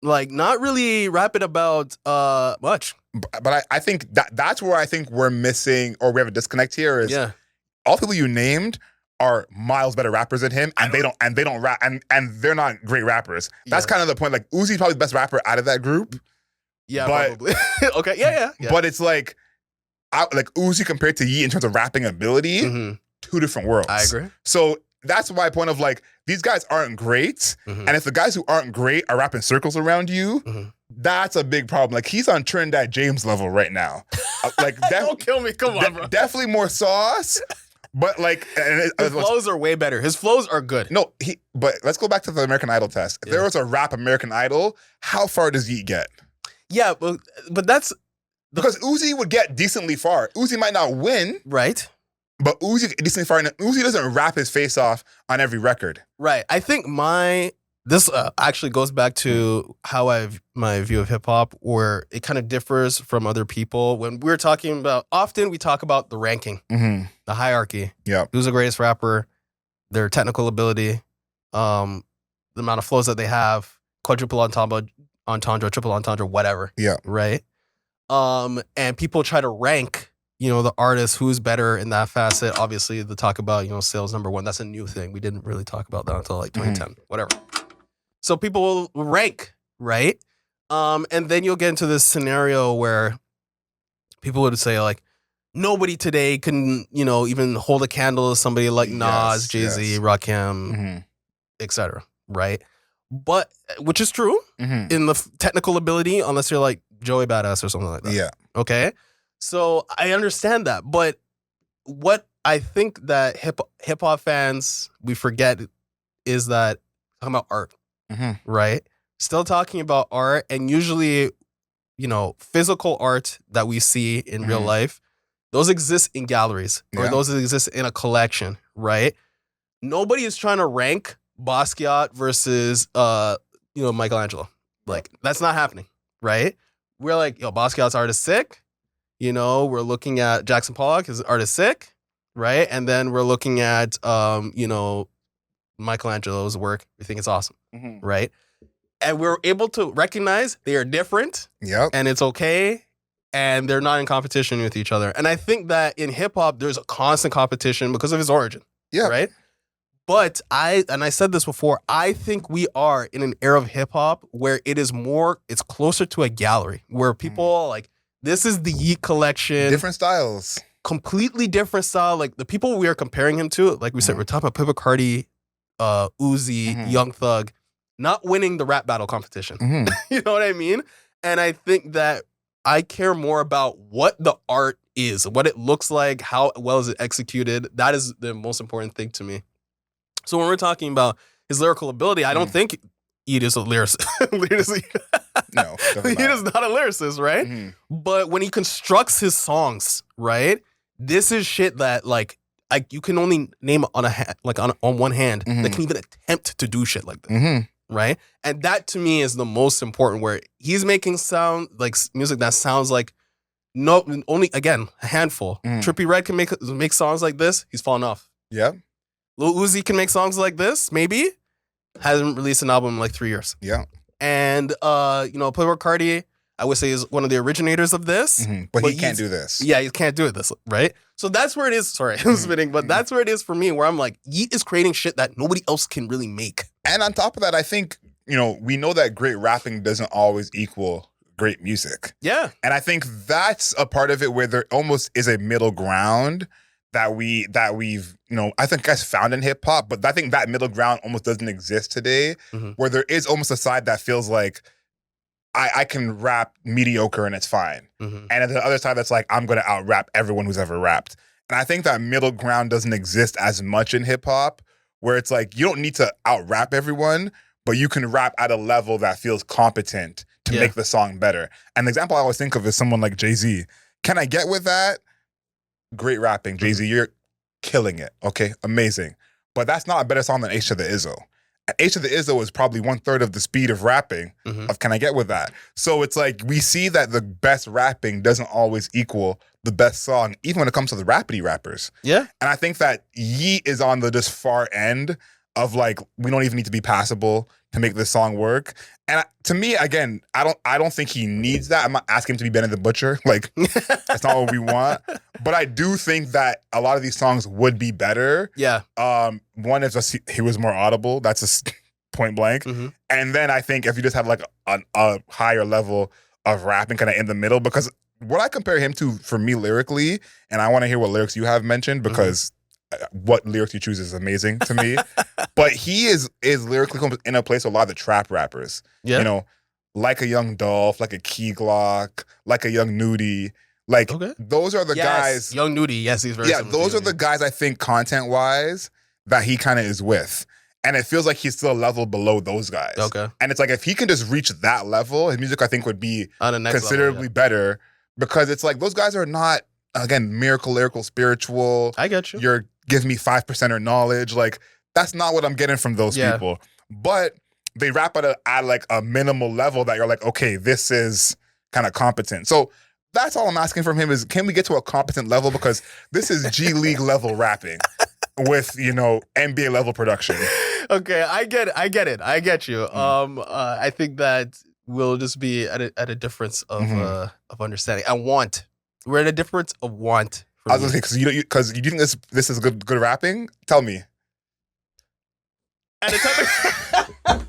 like not really rapping about much. But I think that's where I think we're missing or we have a disconnect here is all the people you named are miles better rappers than him, and they don't rap, and they're not great rappers. That's kind of the point. Like Uzi's probably the best rapper out of that group. Yeah, probably. Okay, yeah. But it's like Uzi compared to Yeat in terms of rapping ability, two different worlds. I agree. So that's my point of like these guys aren't great, and if the guys who aren't great are rapping circles around you. That's a big problem. Like he's on Trinidad James level right now. Like don't kill me. Come on, bro. Definitely more sauce. But like his flows are way better. His flows are good. No, but let's go back to the American Idol test. If there was a rap American Idol, how far does Yeat get? Yeah, but that's because Uzi would get decently far. Uzi might not win, right? But Uzi get decently far, and Uzi doesn't rap his face off on every record. Right. I think this actually goes back to how my view of hip hop, where it kind of differs from other people. When we're talking about, often we talk about the ranking, the hierarchy. Yeah, who's the greatest rapper, their technical ability, the amount of flows that they have, quadruple entendre, triple entendre, whatever. Yeah, right. And people try to rank, the artist who's better in that facet. Obviously, the talk about sales number one. That's a new thing. We didn't really talk about that until like 2010, whatever. So people will rank, right? And then you'll get into this scenario where people would say like, nobody today can, even hold a candle to somebody like Nas, Jay-Z, Rakim, etc. Right? but which is true in the technical ability, unless you're like Joey Badass or something like that. Yeah. Okay. So I understand that, but what I think that hip hop fans we forget is that talking about art, right? Still talking about art, and usually, physical art that we see in real life, those exist in galleries or those exist in a collection, right? Nobody is trying to rank Basquiat versus Michelangelo. Like, that's not happening, right? We're like, Basquiat's art is sick. We're looking at Jackson Pollock, his art is sick, right? And then we're looking at Michelangelo's work. We think it's awesome, right? And we're able to recognize they are different, and it's okay, and they're not in competition with each other. And I think that in hip hop, there's a constant competition because of his origin, right? But I said this before, I think we are in an era of hip hop where it's closer to a gallery where people like, this is the Yeat collection. Different styles. Completely different style. Like the people we are comparing him to, like we said, we're talking about Pivot Cardi, Uzi, Young Thug, not winning the rap battle competition. You know what I mean? And I think that I care more about what the art is, what it looks like, how well is it executed. That is the most important thing to me. So when we're talking about his lyrical ability, I don't think Yeat is a lyricist. No, Yeat is not a lyricist, right? But when he constructs his songs, right, this is shit that like you can only name on on one hand that can even attempt to do shit like this, right? And that to me is the most important. Where he's making sound like music that sounds like only again a handful. Trippie Redd can make songs like this. He's fallen off. Yeah. Lil Uzi can make songs like this, maybe. Hasn't released an album in like 3 years. Yeah. And, Playboy Cardi, I would say, is one of the originators of this. But he can't do this. Yeah, he can't do it this, right? So that's where it is. Sorry, I'm spitting, but that's where it is for me, where I'm like, Yeat is creating shit that nobody else can really make. And on top of that, I think, we know that great rapping doesn't always equal great music. Yeah. And I think that's a part of it where there almost is a middle ground that we've I think guys found in hip hop, but I think that middle ground almost doesn't exist today, where there is almost a side that feels like I can rap mediocre and it's fine. And at the other side that's like, I'm gonna out rap everyone who's ever rapped. And I think that middle ground doesn't exist as much in hip hop, where it's like you don't need to out rap everyone, but you can rap at a level that feels competent to make the song better. And the example I always think of is someone like Jay-Z. Can I get with that? Great rapping. Jay-Z, you're killing it. Okay, amazing. But that's not a better song than H to the Izzo. And H to the Izzo is probably 1/3 of the speed of rapping of Can I Get With That? So it's like we see that the best rapping doesn't always equal the best song, even when it comes to the rapidy rappers. Yeah. And I think that Yeat is on the just far end of like, we don't even need to be passable to make this song work. And to me, again, I don't think he needs that. I'm not asking him to be Benny the Butcher. Like, that's not what we want. But I do think that a lot of these songs would be better. Yeah. One is just he was more audible. That's just point blank. And then I think if you just have like a higher level of rapping kind of in the middle, because what I compare him to for me lyrically, and I want to hear what lyrics you have mentioned, because what lyrics you choose is amazing to me. But he is lyrically in a place with a lot of the trap rappers. Yeah. Like a Young Dolph, like a Key Glock, like a Young Nudie. Like those are the guys. Young Nudie, yes, he's very similar to those are the guys I think content-wise that he kind of is with. And it feels like he's still a level below those guys. Okay. And it's like if he can just reach that level, his music I think would be considerably better, because it's like those guys are not, again, lyrical, spiritual. I get you. You're give me 5%er knowledge. Like, that's not what I'm getting from those people. But they rap at like a minimal level that you're like, okay, this is kind of competent. So that's all I'm asking from him is, can we get to a competent level? Because this is G League level rapping with, NBA level production. Okay, I get it. I get you. I think that we'll just be at a difference of understanding. We're at a difference of want. I was gonna say, because you think this is good rapping? Tell me. At a time.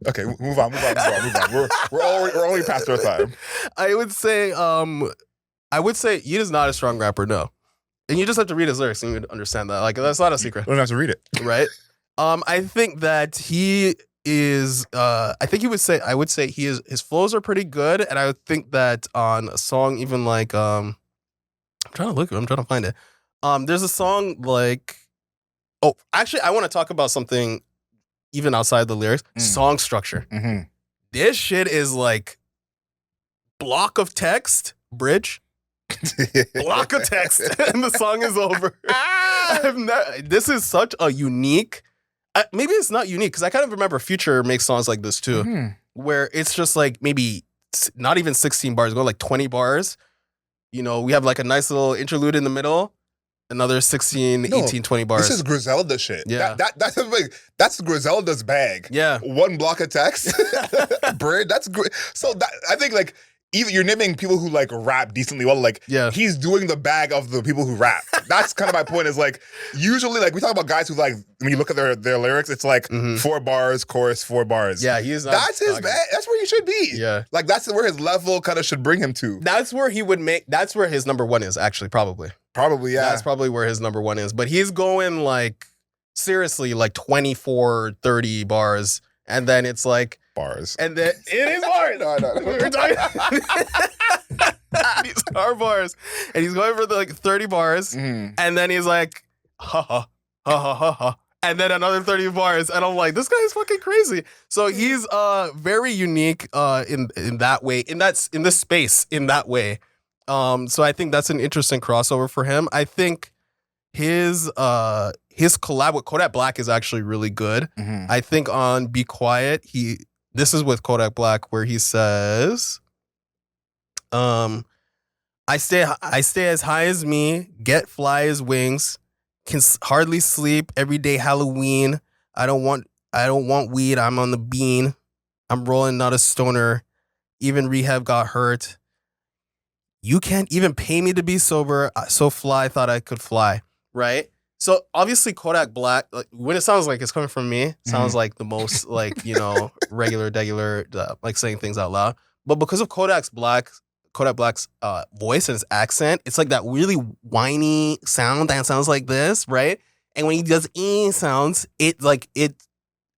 Okay, move on. We're already past our time. I would say Yeat is not a strong rapper, no. And you just have to read his lyrics and you would understand that. Like, that's not a secret. You don't have to read it. Right? I think that he is. I would say his flows are pretty good, and I would think that on a song even like I'm trying to find it. There's a song like. Oh, actually, I want to talk about something even outside the lyrics. Song structure. Mm-hmm. This shit is like block of text, bridge, block of text, and the song is over. This is such a unique. Maybe it's not unique because I kind of remember Future makes songs like this too, where it's just like maybe not even 16 bars, go like 20 bars. You know, we have like a nice little interlude in the middle. Another 16, 18, 20 bars. This is Griselda shit. Yeah. That's Griselda's bag. Yeah. One block of text. Bird, that's great. So I think like even you're naming people who like rap decently well, like he's doing the bag of the people who rap. That's kind of my point is like usually like we talk about guys who like when you look at their lyrics, it's like 4 bars, chorus, 4 bars. Yeah, he's not. That's his bag. That's where he should be. Yeah. Like that's where his level kind of should bring him to. That's where his number one is actually, probably. Probably, yeah. That's probably where his number one is. But he's going like seriously like 24, 30 bars. And then it's like bars. And then it is bars. No. We're talking these are bars. And he's going for the like 30 bars. And then he's like, ha ha, ha ha ha ha. And then another 30 bars. And I'm like, this guy is fucking crazy. So he's very unique in that way, in this space, in that way. So I think that's an interesting crossover for him. I think his collab with Kodak Black is actually really good. I think on Be Quiet, this is with Kodak Black where he says, I stay as high as me, get fly as wings, can hardly sleep, everyday Halloween. I don't want weed, I'm on the bean. I'm rolling, not a stoner. Even rehab got hurt. You can't even pay me to be sober. So fly, thought I could fly. Right? So obviously Kodak Black, like, when it sounds like it's coming from me, it sounds like the most like, you know, regular, like saying things out loud. But because of Kodak Black's voice and his accent, it's like that really whiny sound that sounds like this, right? And when he does sounds, it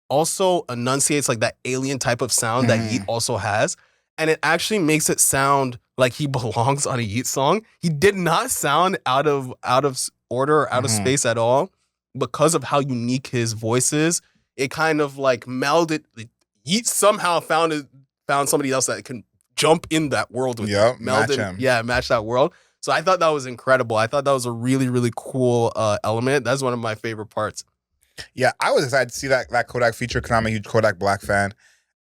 also enunciates like that alien type of sound that Yeat also has. And it actually makes it sound like he belongs on a Yeat song. He did not sound out of order or out of space at all because of how unique his voice is. It kind of like melded. Yeat somehow found somebody else that can jump in that world with him. Match him. Yeah, match that world. So I thought that was incredible. I thought that was a really, really cool element. That's one of my favorite parts. Yeah, I was excited to see that Kodak feature because I'm a huge Kodak Black fan.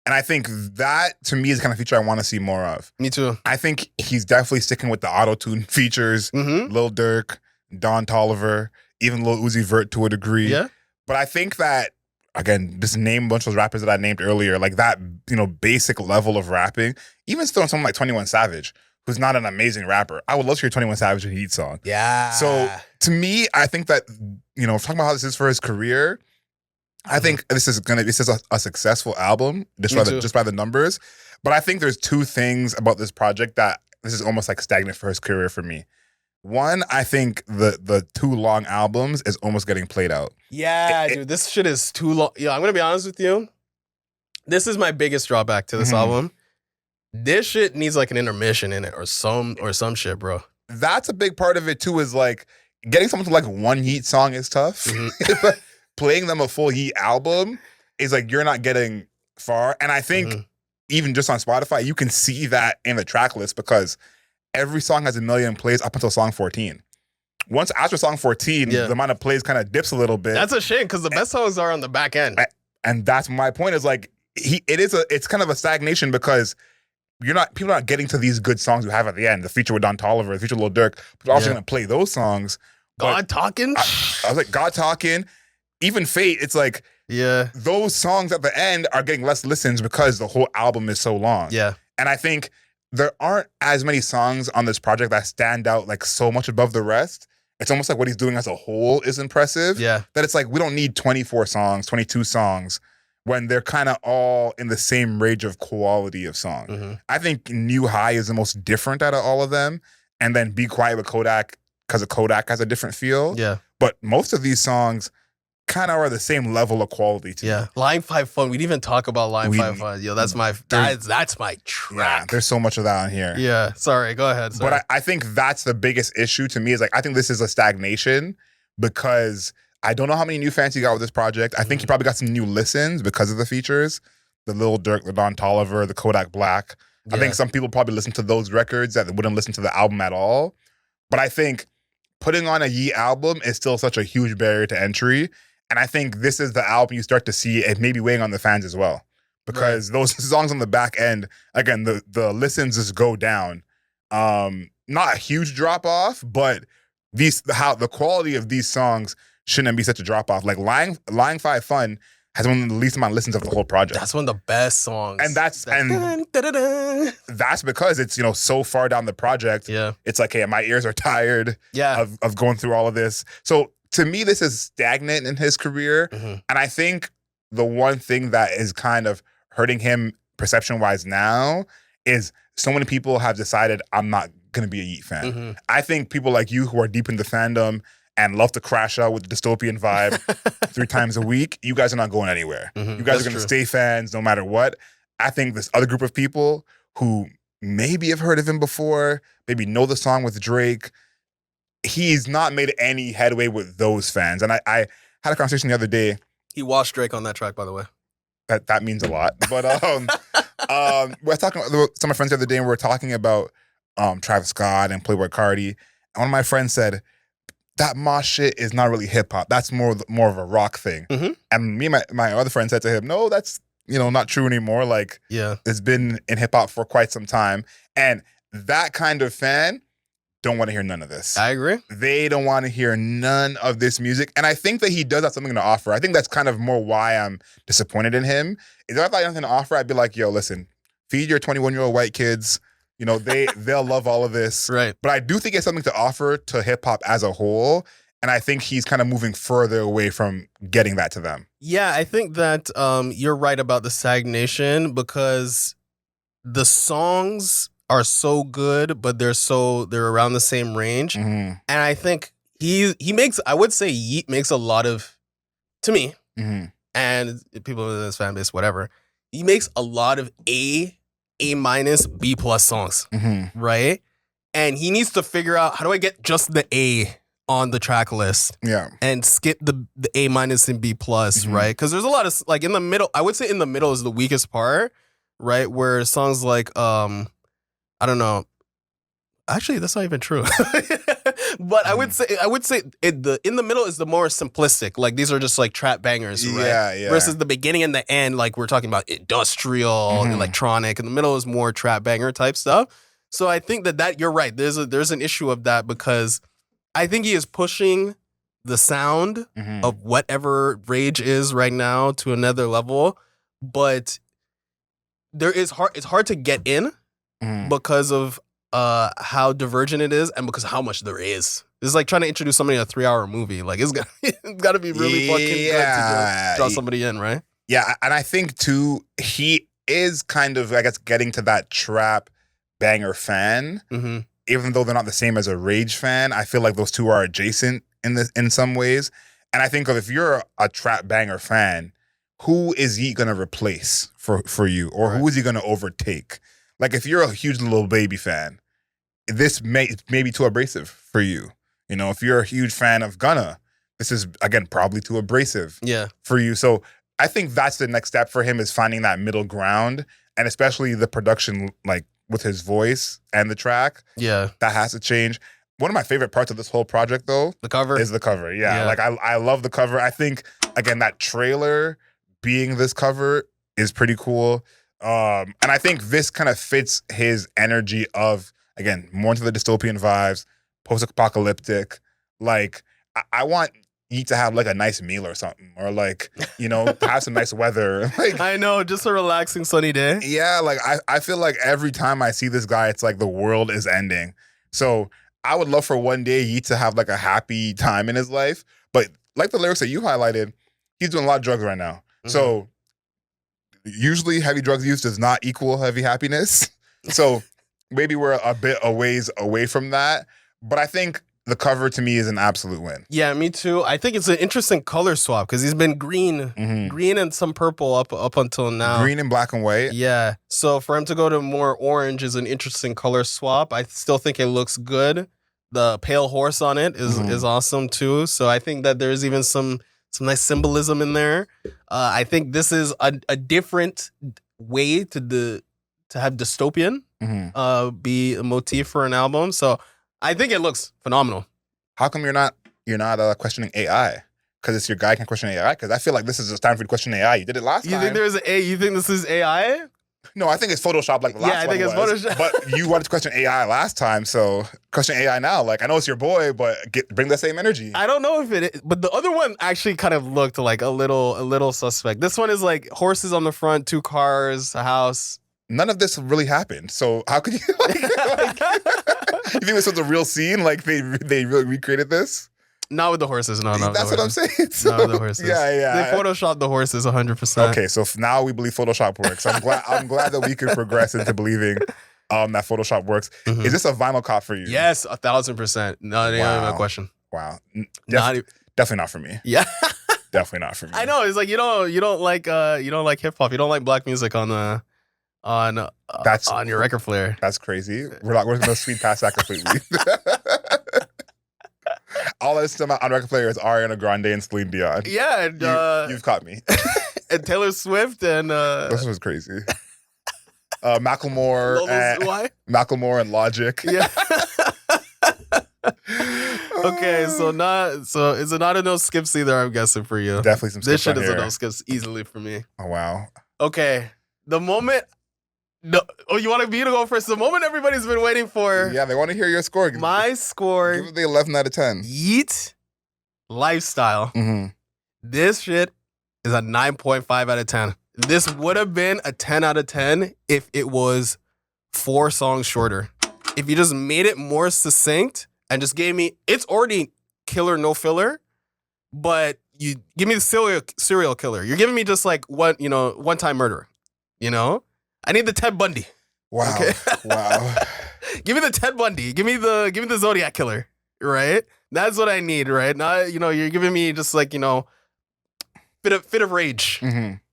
And I think that, to me, is the kind of feature I want to see more of. Me too. I think he's definitely sticking with the auto-tune features. Lil Durk, Don Toliver, even Lil Uzi Vert to a degree. Yeah. But I think that, again, just name a bunch of those rappers that I named earlier, like that, you know, basic level of rapping, even still on someone like 21 Savage, who's not an amazing rapper. I would love to hear 21 Savage in a Heat song. Yeah. So, to me, I think that, you know, talking about how this is for his career, I think this is a successful album just by the numbers. But I think there's 2 things about this project that this is almost like stagnant for his career for me. One, I think the 2 long albums is almost getting played out. Yeah, dude, this shit is too long. Yeah, I'm gonna be honest with you. This is my biggest drawback to this album. This shit needs like an intermission in it or some shit, bro. That's a big part of it too. Is like getting someone to like one Yeat song is tough. Playing them a full Yeat album is like you're not getting far. And I think even just on Spotify, you can see that in the track list because every song has 1 million plays up until song 14. Once after song 14, the amount of plays kind of dips a little bit. That's a shame because the best songs are on the back end. And that's my point is like it's kind of a stagnation because people are not getting to these good songs you have at the end. The feature with Don Toliver, the feature with Lil Durk, but also going to play those songs. God Talking? I was like, God Talking. Even Fate, it's like those songs at the end are getting less listens because the whole album is so long. Yeah. And I think there aren't as many songs on this project that stand out like so much above the rest. It's almost like what he's doing as a whole is impressive. Yeah. That it's like we don't need 24 songs, 22 songs when they're kind of all in the same range of quality of song. I think New High is the most different out of all of them. And then Be Quiet with Kodak because of Kodak has a different feel. Yeah. But most of these songs kind of are the same level of quality to me. Line 5 Fun. We didn't even talk about Line 5 Fun. Yo, that's my that's my track. Yeah, there's so much of that on here. Yeah, sorry, go ahead. Sorry. But I think that's the biggest issue to me is like I think this is a stagnation because I don't know how many new fans he got with this project. I think he probably got some new listens because of the features. The Lil Durk, the Don Toliver, the Kodak Black. I think some people probably listen to those records that wouldn't listen to the album at all. But I think putting on a Yeat album is still such a huge barrier to entry. And I think this is the album you start to see it maybe weighing on the fans as well. Because those songs on the back end, again, the listens just go down. Not a huge drop off, but the quality of these songs shouldn't be such a drop off. Like Lying 5 Fun has one of the least amount of listens of the whole project. That's one of the best songs. And that's because it's, so far down the project. Yeah. It's like, hey, my ears are tired of going through all of this. So to me, this is stagnant in his career. And I think the one thing that is kind of hurting him perception-wise now is so many people have decided I'm not going to be a Yeat fan. I think people like you who are deep in the fandom and love to crash out with the dystopian vibe 3 times a week, you guys are not going anywhere. You guys are going to stay fans no matter what. I think this other group of people who maybe have heard of him before, maybe know the song with Drake, he's not made any headway with those fans. And I had a conversation the other day. He washed Drake on that track, by the way. That means a lot. But we're talking with some of my friends the other day, and we were talking about Travis Scott and Playboi Carti. And one of my friends said, that mosh shit is not really hip hop. That's more of a rock thing. And me and my other friend said to him, no, that's not true anymore. Like, it's been in hip hop for quite some time. And that kind of fan don't want to hear none of this. I agree. They don't want to hear none of this music. And I think that he does have something to offer. I think that's kind of more why I'm disappointed in him. If I had nothing to offer, I'd be like, yo, listen, feed your 21-year-old white kids. They'll love all of this. Right. But I do think he has something to offer to hip hop as a whole. And I think he's kind of moving further away from getting that to them. Yeah, I think that you're right about the stagnation because the songs are so good, but they're around the same range. And I think he makes, I would say Yeat makes a lot of, to me, and people in this fan base, whatever, he makes a lot of A-, B+ songs, right? And he needs to figure out, how do I get just the A on the track list? Yeah. And skip the A- and B+, right? Because there's a lot of, like, in the middle, I would say in the middle is the weakest part, right? Where songs like, I don't know. Actually, that's not even true. But I would say in the middle is the more simplistic. Like, these are just like trap bangers, right? Yeah. Versus the beginning and the end, like we're talking about industrial, electronic. In the middle is more trap banger type stuff. So I think that you're right. There's an issue of that because I think he is pushing the sound of whatever Rage is right now to another level. But it's hard to get in because of how divergent it is and because how much there is. It's like trying to introduce somebody in a 3-hour movie. Like, it's got to be really fucking good to draw somebody in, right? Yeah, and I think, too, he is kind of, I guess, getting to that trap banger fan. Even though they're not the same as a Rage fan, I feel like those two are adjacent in some ways. And I think if you're a trap banger fan, who is he going to replace for you? Or who is he going to overtake? Like, if you're a huge Lil Baby fan, this may be too abrasive for you. If you're a huge fan of Gunna, this is, again, probably too abrasive for you. So I think that's the next step for him, is finding that middle ground, and especially the production, like, with his voice and the track. Yeah. That has to change. One of my favorite parts of this whole project, though, is the cover. Yeah. Like, I love the cover. I think, again, that trailer being this cover is pretty cool. And I think this kind of fits his energy of, again, more into the dystopian vibes, post-apocalyptic. Like, I want Yeat to have, like, a nice meal or something, or, like, have some nice weather. Like, I know, just a relaxing sunny day. Yeah, like, I feel like every time I see this guy, it's like the world is ending. So I would love for one day Yeat to have, like, a happy time in his life. But like the lyrics that you highlighted, he's doing a lot of drugs right now. So usually heavy drugs use does not equal heavy happiness. So maybe we're a bit a ways away from that. But I think the cover to me is an absolute win. Yeah, me too. I think it's an interesting color swap because he's been green and some purple up until now. Green and black and white. Yeah. So for him to go to more orange is an interesting color swap. I still think it looks good. The pale horse on it is awesome too. So I think that there's even some nice symbolism in there. I think this is a different way to have dystopian be a motif for an album. So I think it looks phenomenal. How come you're not questioning AI? Because it's your guy can question AI. Because I feel like this is just time for you to question AI. You did it last time. You think this is AI? No, I think it's Photoshop like the last one. Yeah, I think it's Photoshop. But you wanted to question AI last time, so question AI now. Like, I know it's your boy, but bring the same energy. I don't know if it is, but the other one actually kind of looked like a little suspect. This one is like horses on the front, 2 cars, a house. None of this really happened. So how could you you think this was a real scene? Like they really recreated this? Not with the horses. No. That's what I'm saying. So, not with the horses. Yeah. They photoshopped the horses 100%. Okay, so now we believe Photoshop works. I'm glad that we can progress into believing that Photoshop works. Is this a vinyl cop for you? Yes, 1,000%. Not even a question. Wow. Definitely not for me. Yeah. Definitely not for me. I know. It's like you don't like hip hop. You don't like black music on your record player. That's crazy. We're gonna speed past that completely. All I listen to on record player is Ariana Grande and Celine Dion. Yeah, and you've caught me. And Taylor Swift and this was crazy. Macklemore and Logic. Yeah. Okay, so is it not a no skips either? I'm guessing for you. Definitely some skips. This shit is a no skips easily for me. Oh wow. Okay, the moment. No, you want me to go first? The moment everybody's been waiting for. Yeah, they want to hear your score. My score. Give it the 11 out of 10. Yeat, Lyfestyle. This shit is a 9.5 out of 10. This would have been a 10 out of 10 if it was 4 songs shorter. If you just made it more succinct and just gave me, it's already killer, no filler, but you give me the serial killer. You're giving me just like one-time murderer, I need the Ted Bundy. Wow. Okay? Wow. Give me the Ted Bundy. Give me the Zodiac killer. Right? That's what I need, right? Not, you're giving me just like, fit of rage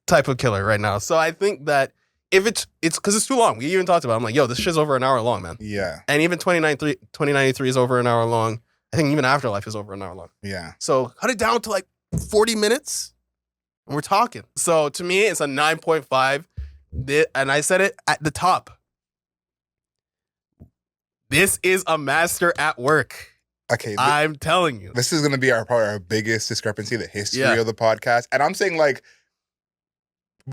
type of killer right now. So I think that if it's because it's too long. We even talked about it. I'm like, yo, this shit's over an hour long, man. Yeah. And even 2093 is over an hour long. I think even Afterlife is over an hour long. Yeah. So cut it down to like 40 minutes and we're talking. So to me, it's a 9.5. And I said it at the top. This is a master at work. Okay. I'm telling you. This is going to be probably our biggest discrepancy, the history of the podcast. And I'm saying like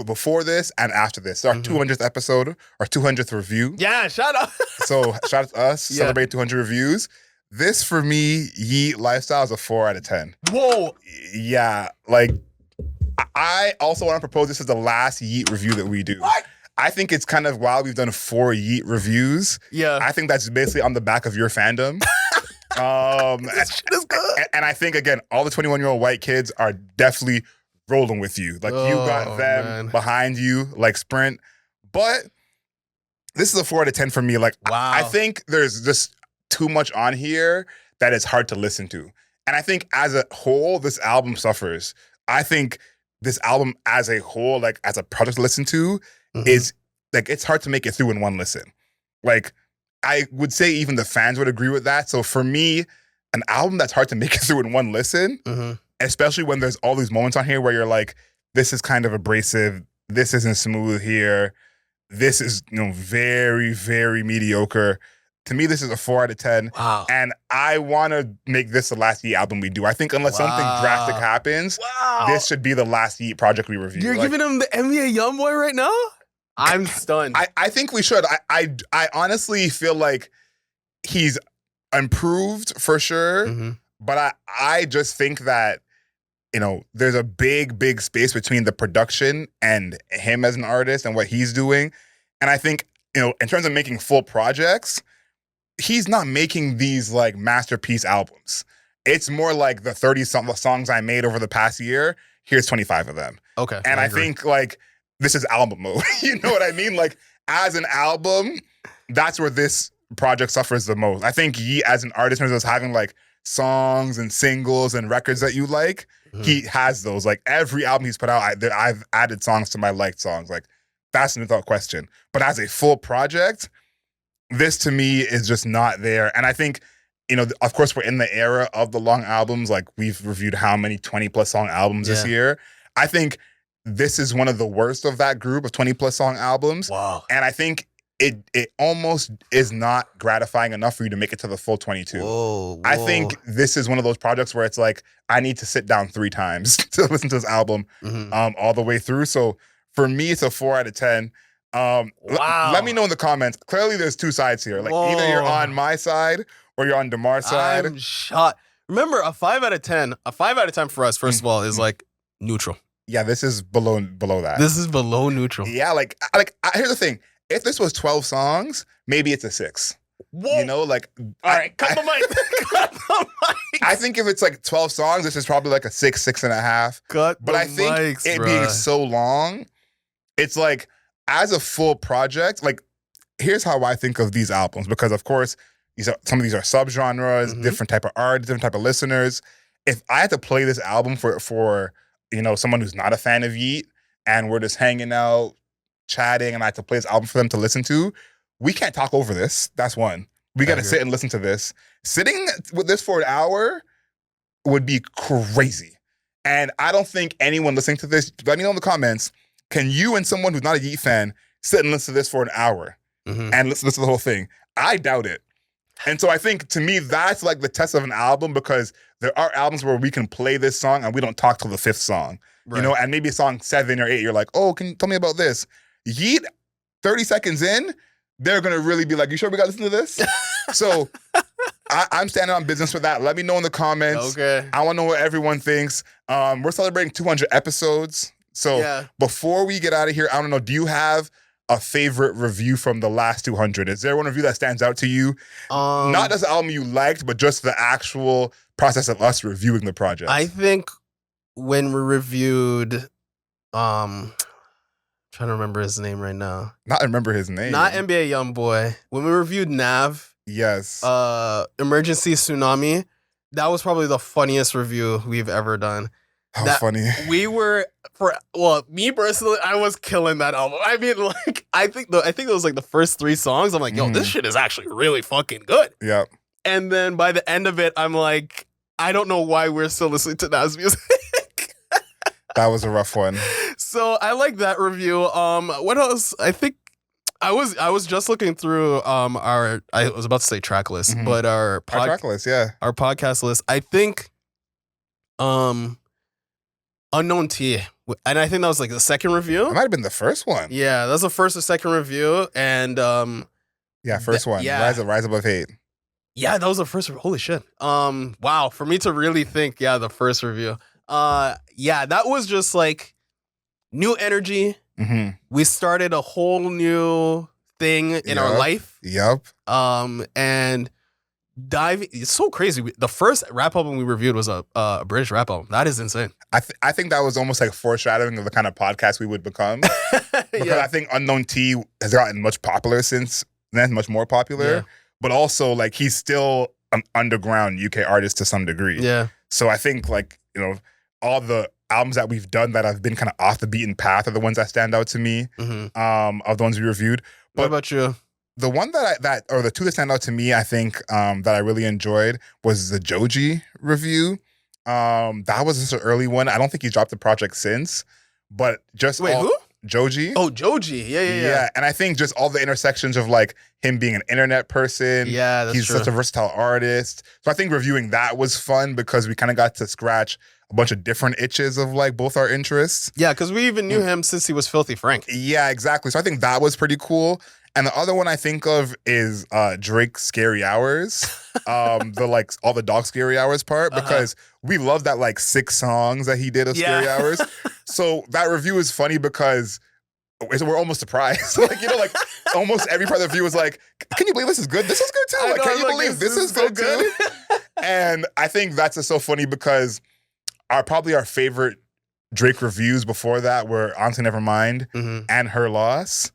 before this and after this. Our 200th episode, our 200th review. Yeah, shout out. So shout out to us. Celebrate 200 reviews. This for me, Yeat Lifestyle is a 4 out of 10. Whoa. Yeah. Like I also want to propose this is the last Yeat review that we do. What? I think it's kind of wild we've done 4 Yeat reviews. Yeah. I think that's basically on the back of your fandom. This shit is good. And I think, again, all the 21-year-old white kids are definitely rolling with you. Like, you got them behind you, like Sprint. But this is a 4 out of 10 for me. Like, wow. I think there's just too much on here that it's hard to listen to. And I think as a whole, this album suffers. I think this album as a whole, like as a project to listen to, is like it's hard to make it through in one listen. Like I would say even the fans would agree with that. So for me, an album that's hard to make it through in one listen, especially when there's all these moments on here where you're like, this is kind of abrasive, this isn't smooth here, this is very, very mediocre. To me, this is a 4 out of 10. Wow. And I want to make this the last Yeat album we do. I think unless something drastic happens, this should be the last Yeat project we review. You're giving him the NBA Youngboy right now? I'm stunned. I think we should. I honestly feel like he's improved for sure. But I just think that, there's a big, big space between the production and him as an artist and what he's doing. And I think, in terms of making full projects, he's not making these like masterpiece albums. It's more like the 30 songs I made over the past year. Here's 25 of them. Okay. And I think like this is album mode. You know what I mean? Like as an album, that's where this project suffers the most. I think Yeat as an artist, in terms of having like songs and singles and records that you like, he has those. Like every album he's put out, I've added songs to my liked songs. Like that's without question. But as a full project, this to me is just not there. And I think, of course, we're in the era of the long albums. Like we've reviewed how many 20 plus song albums this year. I think this is one of the worst of that group of 20 plus song albums. Wow. And I think it almost is not gratifying enough for you to make it to the full 22. Whoa. I think this is one of those projects where it's like, I need to sit down 3 times to listen to this album all the way through. So for me, it's a 4 out of 10. Wow. Let me know in the comments. Clearly, there's 2 sides here. Like either you're on my side or you're on Démar's side. I'm shocked. Remember, a 5 out of 10. A 5 out of 10 for us, first of all, is like neutral. Yeah, this is below that. This is below neutral. Yeah, here's the thing. If this was 12 songs, maybe it's a 6. Whoa. All right, cut the mic. Cut the mic. I think if it's like 12 songs, this is probably like a 6, 6.5. But I think mics, it being so long, it's like as a full project, like here's how I think of these albums, because of course some of these are subgenres, different type of art, different type of listeners. If I had to play this album for someone who's not a fan of Yeat and we're just hanging out, chatting, and I had to play this album for them to listen to, we can't talk over this. That's one. We got to sit and listen to this. Sitting with this for an hour would be crazy. And I don't think anyone listening to this, let me know in the comments, can you and someone who's not a Yeat fan sit and listen to this for an hour and listen to the whole thing? I doubt it. And so I think, to me, that's like the test of an album, because there are albums where we can play this song and we don't talk till the 5th song. Right. And maybe song 7 or 8, you're like, oh, can you tell me about this? Yeat, 30 seconds in, they're going to really be like, you sure we got to listen to this? So I'm standing on business for that. Let me know in the comments. Okay. I want to know what everyone thinks. We're celebrating 200 episodes. So before we get out of here, I don't know, do you have a favorite review from the last 200? Is there one review that stands out to you? Not just the album you liked, but just the actual process of us reviewing the project. I think when we reviewed, trying to remember his name right now. Not remember his name. Not NBA Youngboy. When we reviewed Nav. Yes. Emergency Tsunami. That was probably the funniest review we've ever done. How funny. We were me personally, I was killing that album. I mean, like, I think it was like the first 3 songs. I'm like, yo, this shit is actually really fucking good. Yeah. And then by the end of it, I'm like, I don't know why we're still listening to Nav's music. That was a rough one. So I like that review. What else? I think I was just looking through I was about to say track list, but our track list, yeah. Our podcast list. I think Unknown T. And I think that was like the second review. It might have been the first one. Yeah, that's the first or second review. And first one. Yeah. Rise Above Hate. Yeah, that was the first. Holy shit. Wow. For me to really think, the first review. That was just like new energy. We started a whole new thing in our life. Yep. And it's so crazy. The first rap album we reviewed was a British rap album. That is insane. I think that was almost like foreshadowing of the kind of podcast we would become. Because I think Unknown T has gotten much popular since then, much more popular. Yeah. But also, like, he's still an underground UK artist to some degree. Yeah. So I think, like, all the albums that we've done that have been kind of off the beaten path are the ones that stand out to me. Of the ones we reviewed. But what about you? The one or the 2 that stand out to me, I think, that I really enjoyed was the Joji review. That was just an early one. I don't think he's dropped the project since, but just who? Joji. Oh, Joji. Yeah. And I think just all the intersections of like him being an internet person. Yeah, that's he's true. Such a versatile artist. So I think reviewing that was fun because we kind of got to scratch a bunch of different itches of like both our interests. Yeah, because we even knew him since he was Filthy Frank. Yeah, exactly. So I think that was pretty cool. And the other one I think of is Drake's Scary Hours, the like all the dog Scary Hours part, because we love that like 6 songs that he did of Scary Hours. So that review is funny because we're almost surprised. Like, like almost every part of the review was like, can you believe this is good? This is good too. Like, can you believe this is good too? And I think that's just so funny because probably our favorite Drake reviews before that were Honestly Nevermind and Her Loss.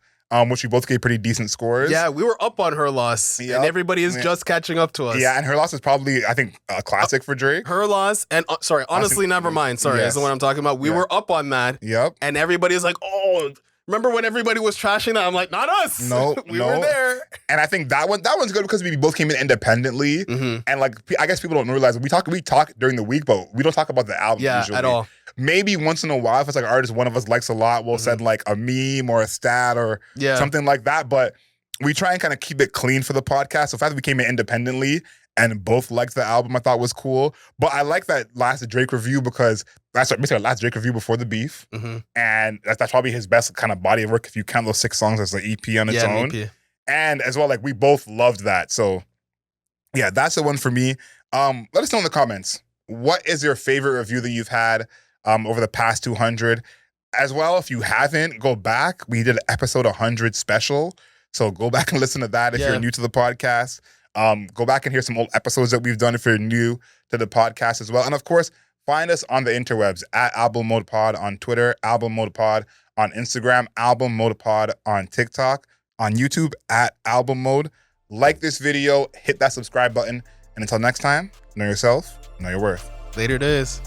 which we both gave pretty decent scores. Yeah, we were up on Her Loss, and everybody is just catching up to us. Yeah, and Her Loss is probably, I think, a classic for Drake. Her Loss, and Honestly Nevermind, isn't what I'm talking about. We were up on that. Yep. And everybody is like, oh, remember when everybody was trashing that? I'm like, not us. No, we were there. And I think that one's good because we both came in independently. And like, I guess people don't realize we talk during the week, but we don't talk about the album usually. At all. Maybe once in a while, if it's like an artist one of us likes a lot, we'll send like a meme or a stat or something like that. But we try and kind of keep it clean for the podcast. So the fact that we came in independently and both liked the album, I thought was cool. But I like that last Drake review because that's basically our last Drake review before the beef. And that's probably his best kind of body of work if you count those 6 songs as an EP on its own. EP. And as well, like we both loved that. So yeah, that's the one for me. Let us know in the comments. What is your favorite review that you've had over the past 200? As well, if you haven't, go back. We did an episode 100 special. So go back and listen to that if you're new to the podcast. Go back and hear some old episodes that we've done if you're new to the podcast as well. And of course, find us on the interwebs at Album Mode Pod on Twitter, Album Mode Pod on Instagram, Album Mode Pod on TikTok, on YouTube at Album Mode. Like this video, hit that subscribe button. And until next time, know yourself, know your worth. Later days.